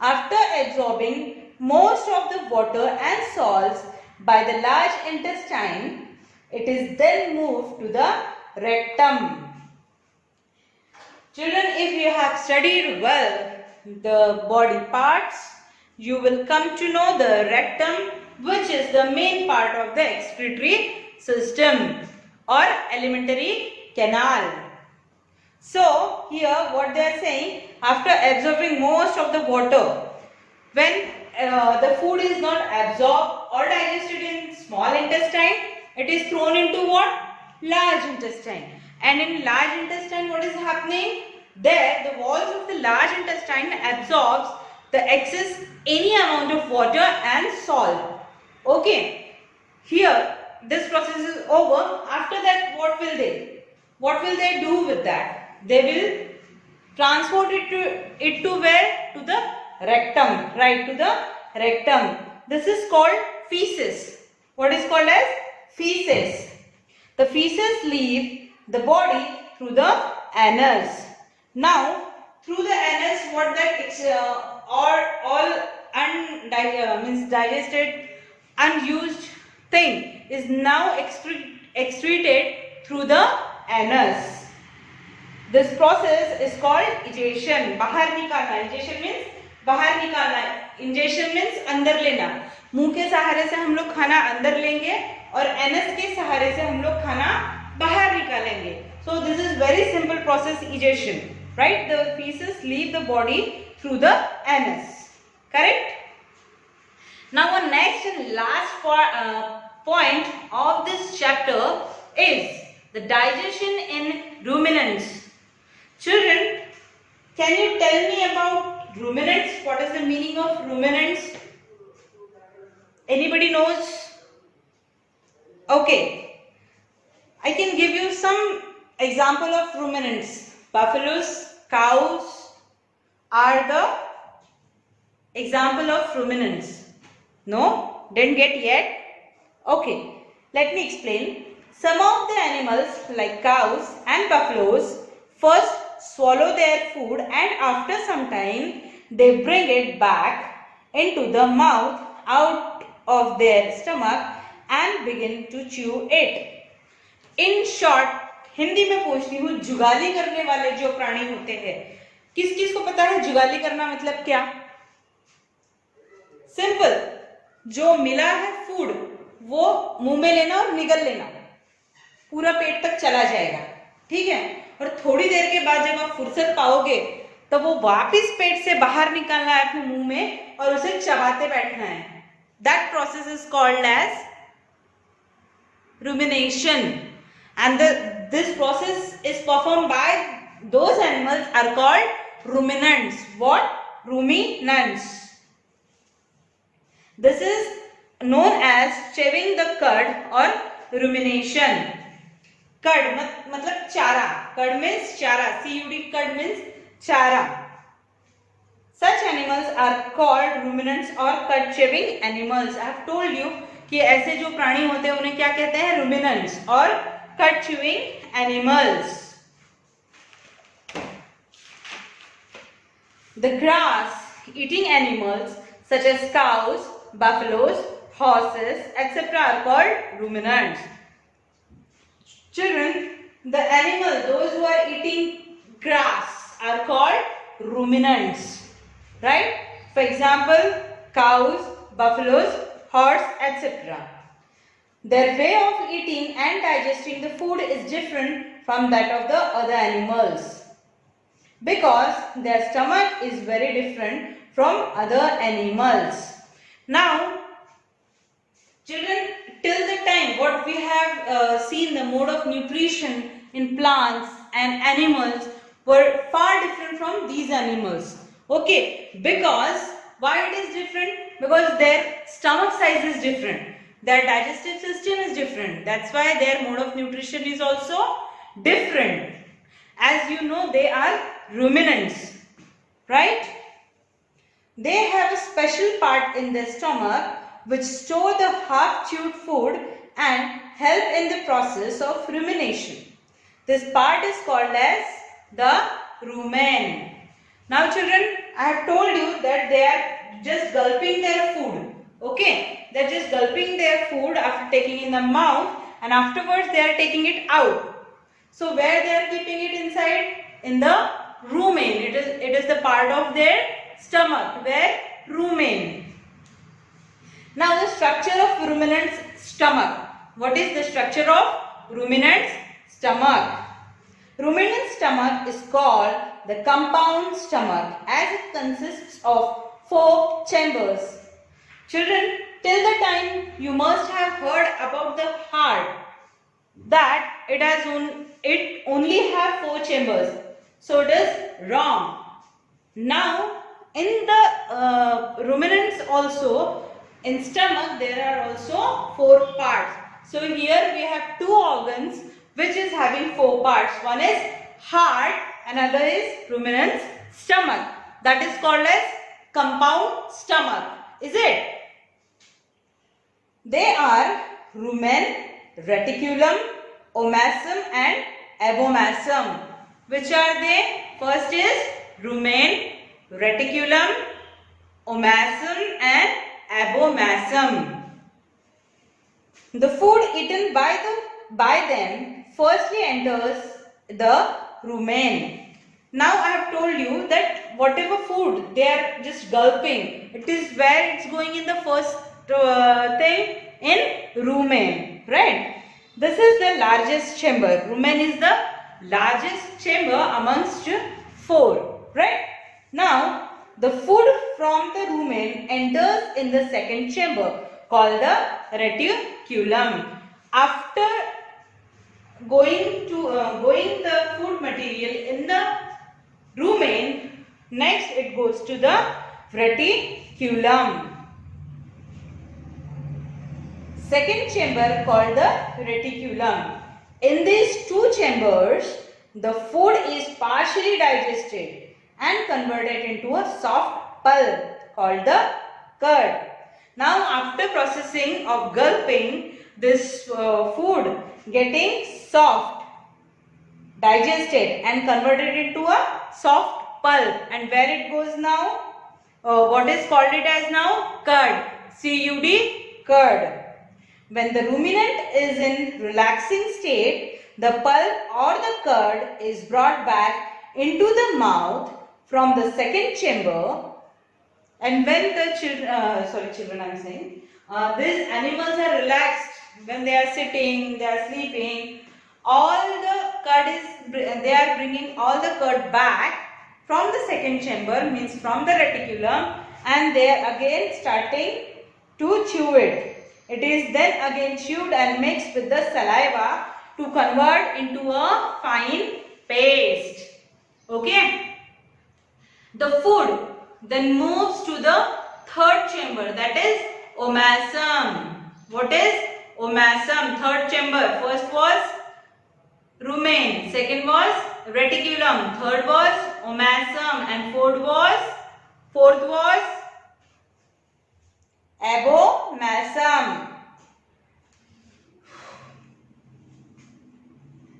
After absorbing most of the water and salts by the large intestine, it is then moved to the rectum. Children, if you have studied well the body parts, you will come to know the rectum, which is the main part of the excretory system or alimentary canal. So, here what they are saying, after absorbing most of the water, when the food is not absorbed or digested in small intestine, it is thrown into what? Large intestine. And in large intestine, what is happening? There, the walls of the large intestine absorbs the excess any amount of water and salt. Okay. Here, this process is over. After that, what will they do with that? They will transport it to where? To the rectum. Right, to the rectum. This is called feces. What is called as feces? The feces leave the body through the anus. Now, through the anus, what that digested, unused thing is now excreted through the anus. This process is called egestion. बाहर निकालना. Egestion means बाहर निकालना. Ingestion means अंदर लेना. मुंह के सहारे से हम लोग खाना अंदर लेंगे और एनस के सहारे से हम लोग खाना बाहर निकालेंगे. So this is very simple process, egestion. Right? The feces leave the body through the anus. Correct? Now our next and last point of this chapter is the digestion in ruminants. Children, can you tell me about ruminants? What is the meaning of ruminants? Anybody knows? Okay. I can give you some example of ruminants. Buffaloes, cows are the example of ruminants. No? Didn't get yet? Okay. Let me explain. Some of the animals like cows and buffaloes first swallow their food and after some time they bring it back into the mouth out of their stomach and begin to chew it. In short, Hindi में पूछती हूँ, जुगाली करने वाले जो प्राणी होते हैं, किस को पता है जुगाली करना मतलब क्या? सिंपल, जो मिला है फूड वो मुंह में लेना और निगल लेना, पूरा पेट तक चला जाएगा. ठीक है? और थोड़ी देर के बाद जब आप फुर्सत पाओगे तो वो वापस पेट से बाहर निकालना है अपने मुंह में और उसे चबाते बैठना है. That process is called as rumination. And this process is performed by those animals are called ruminants. What? Ruminants. This is known as chewing the cud or rumination. Cud मतलब चारा. Cud means चारा. C-U-D, cud means चारा. Such animals are called ruminants or cud chewing animals. I have told you कि ऐसे जो प्राणी होते हैं उन्हें क्या कहते हैं? Ruminants और cud chewing animals. The grass eating animals such as cows, buffaloes, horses, etc. are called ruminants. Children, the animals, those who are eating grass are called ruminants. Right? For example, cows, buffaloes, horse, etc. Their way of eating and digesting the food is different from that of the other animals because their stomach is very different from other animals. Now, children, till the time what we have seen the mode of nutrition in plants and animals were far different from these animals. Okay, because why it is different? Because their stomach size is different. Their digestive system is different. That's why their mode of nutrition is also different. As you know, they are ruminants, right? They have a special part in their stomach which store the half-chewed food and help in the process of rumination. This part is called as the rumen. Now children, I have told you that they are just gulping their food. Okay, they are just gulping their food after taking in the mouth, and afterwards they are taking it out. So where they are keeping it inside? In the rumen. It is the part of their stomach where rumen. Now the structure of ruminant's stomach. What is the structure of ruminant's stomach? Ruminant stomach is called the compound stomach as it consists of 4 chambers. Children, till the time you must have heard about the heart, that it only have 4 chambers. So it is wrong. Now in the ruminants also, in stomach there are also 4 parts. So here we have 2 organs which is having 4 parts. One is heart, another is ruminant's stomach. That is called as compound stomach. Is it? They are rumen, reticulum, omasum and abomasum. Which are they? First is rumen, reticulum, omasum and abomasum. The food eaten by them firstly enters the rumen. Now I have told you that whatever food they are just gulping, it is where it's going in the first thing in rumen, right? This is the largest chamber. Rumen is the largest chamber amongst 4, right? Now the food from the rumen enters in the second chamber called the reticulum. After going the food material in the rumen, next it goes to the reticulum. Second chamber called the reticulum. In these 2 chambers, the food is partially digested and converted into a soft pulp called the curd. Now after processing of gulping, this food getting soft, digested and converted into a soft pulp, and where it goes now? What is called it as now? Curd. C-U-D, curd. When the ruminant is in relaxing state, the pulp or the curd is brought back into the mouth from the second chamber, and when the these animals are relaxed, when they are sitting, they are sleeping, they are bringing all the curd back from the second chamber, means from the reticulum, and they are again starting to chew it. It is then again chewed and mixed with the saliva to convert into a fine paste. Okay. The food then moves to the third chamber, that is omasum. What is omasum? Third chamber. First was rumen, second was reticulum, third was omasum, and fourth was abomasum.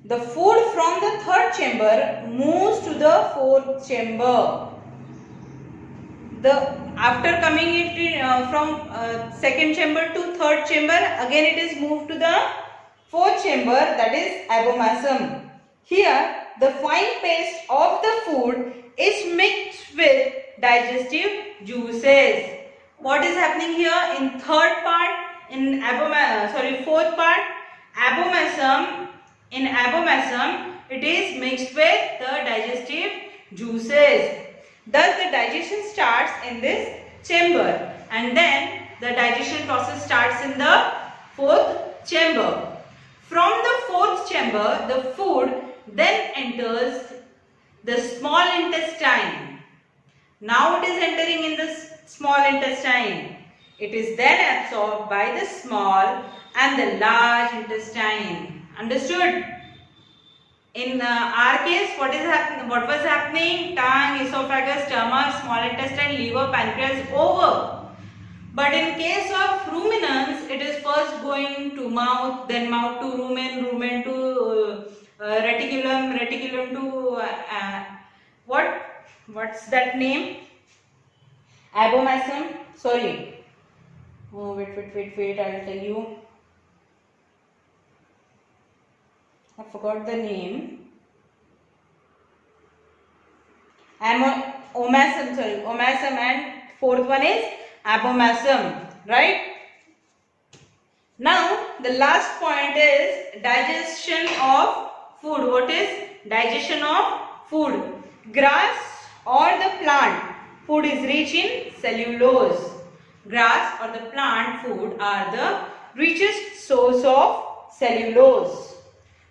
The food from the third chamber moves to the fourth chamber. After coming it from second chamber to third chamber, again it is moved to the fourth chamber, that is abomasum. Here the fine paste of the food is mixed with digestive juices. What is happening here in fourth part, abomasum? In abomasum, it is mixed with the digestive juices. Thus the digestion starts in this chamber, and then the digestion process starts in the fourth chamber. From the fourth chamber, the food then enters the small intestine. Now it is entering in the small intestine. It is then absorbed by the small and the large intestine. Understood? In our case, what was happening? Tongue, esophagus, stomach, small intestine, liver, pancreas, over. But in case of ruminants, it is first going to mouth, then mouth to rumen, rumen to reticulum to what's that name? Abomasum. Sorry. Oh, wait. I'll tell you. I forgot the name. Omasum, and fourth one is abomasum, right? Now the last point is digestion of food. What is digestion of food? Grass or the plant food is rich in cellulose. Grass or the plant food are the richest source of cellulose.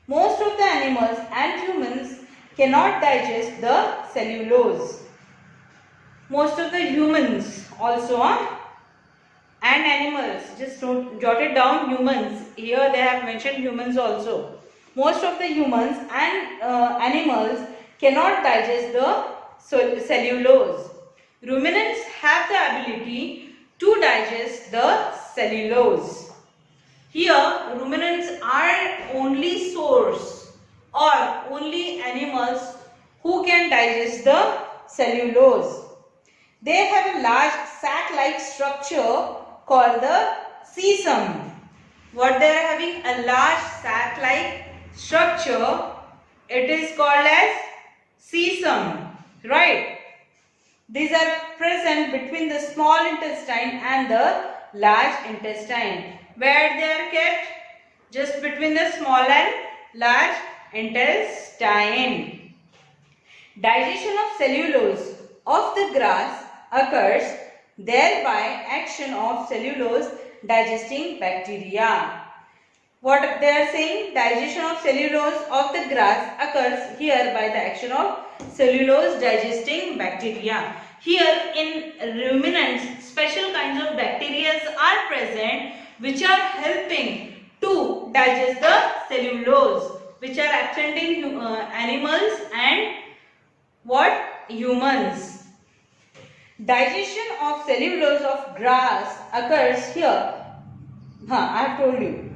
Most of the animals and humans cannot digest the cellulose. Most of the humans also and animals, just jot it down, humans. Here they have mentioned humans also. Most of the humans and animals cannot digest the cellulose. Ruminants have the ability to digest the cellulose. Here ruminants are only source or only animals who can digest the cellulose. They have a large sac-like structure called the cecum. What they are having? A large sac-like structure. It is called as cecum, right? These are present between the small intestine and the large intestine. Where they are kept? Just between the small and large intestine. Digestion of cellulose of the grass occurs, thereby action of cellulose digesting bacteria. What they are saying? Digestion of cellulose of the grass occurs here by the action of cellulose digesting bacteria. Here in ruminants, special kinds of bacteria are present which are helping to digest the cellulose, which are absent in animals and humans. Digestion of cellulose of grass occurs here. I have told you.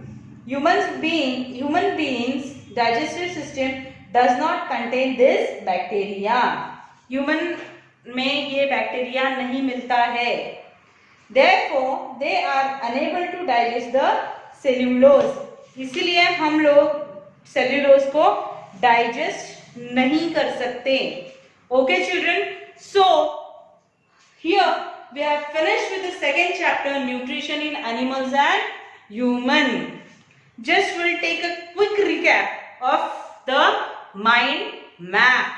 Human beings digestive system does not contain this bacteria. Human में ये bacteria नहीं मिलता है. Therefore, they are unable to digest the cellulose. इसलिए हम लोग cellulose को digest नहीं कर सकते. Okay, children. So here we have finished with the second chapter, nutrition in animals and human. Just we'll take a quick recap of the mind map.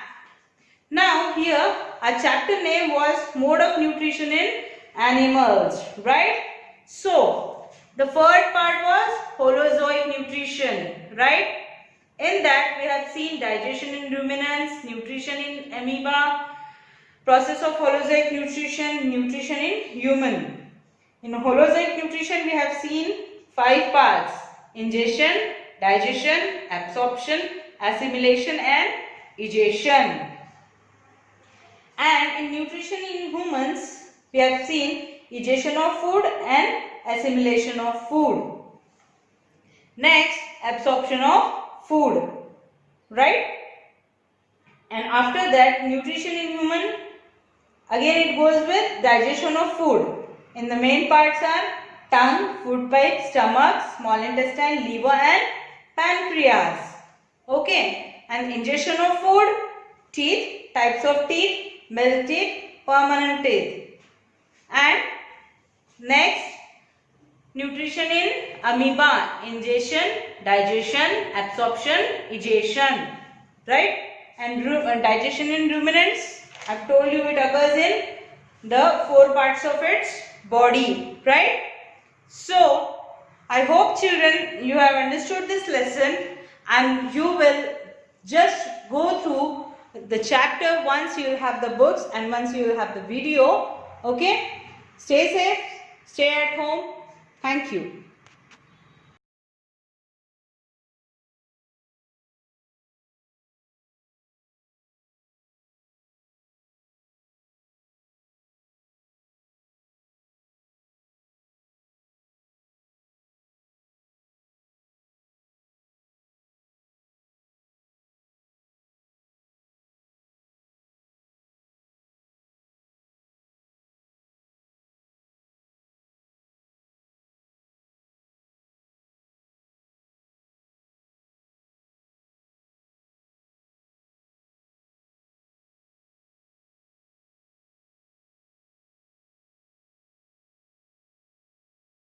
Now here our chapter name was mode of nutrition in animals, right? So the first part was Holozoic nutrition, right? In that we have seen digestion in ruminants, nutrition in amoeba, process of Holozoic nutrition, nutrition in human. In Holozoic nutrition we have seen 5 parts: ingestion, digestion, absorption, assimilation and egestion. And in nutrition in humans we have seen egestion of food and assimilation of food. Next, absorption of food, right? And after that, nutrition in human, again it goes with digestion of food. In the main parts are tongue, food pipe, stomach, small intestine, liver and pancreas. Okay, and ingestion of food, teeth, types of teeth, milk teeth, permanent teeth. And next, nutrition in amoeba, ingestion, digestion, absorption, egestion, right? And digestion in ruminants, I've told you it occurs in the 4 parts of its body, right? So I hope children you have understood this lesson and you will just go through the chapter once you will have the books and once you will have the video. Okay, stay safe, stay at home. Thank you.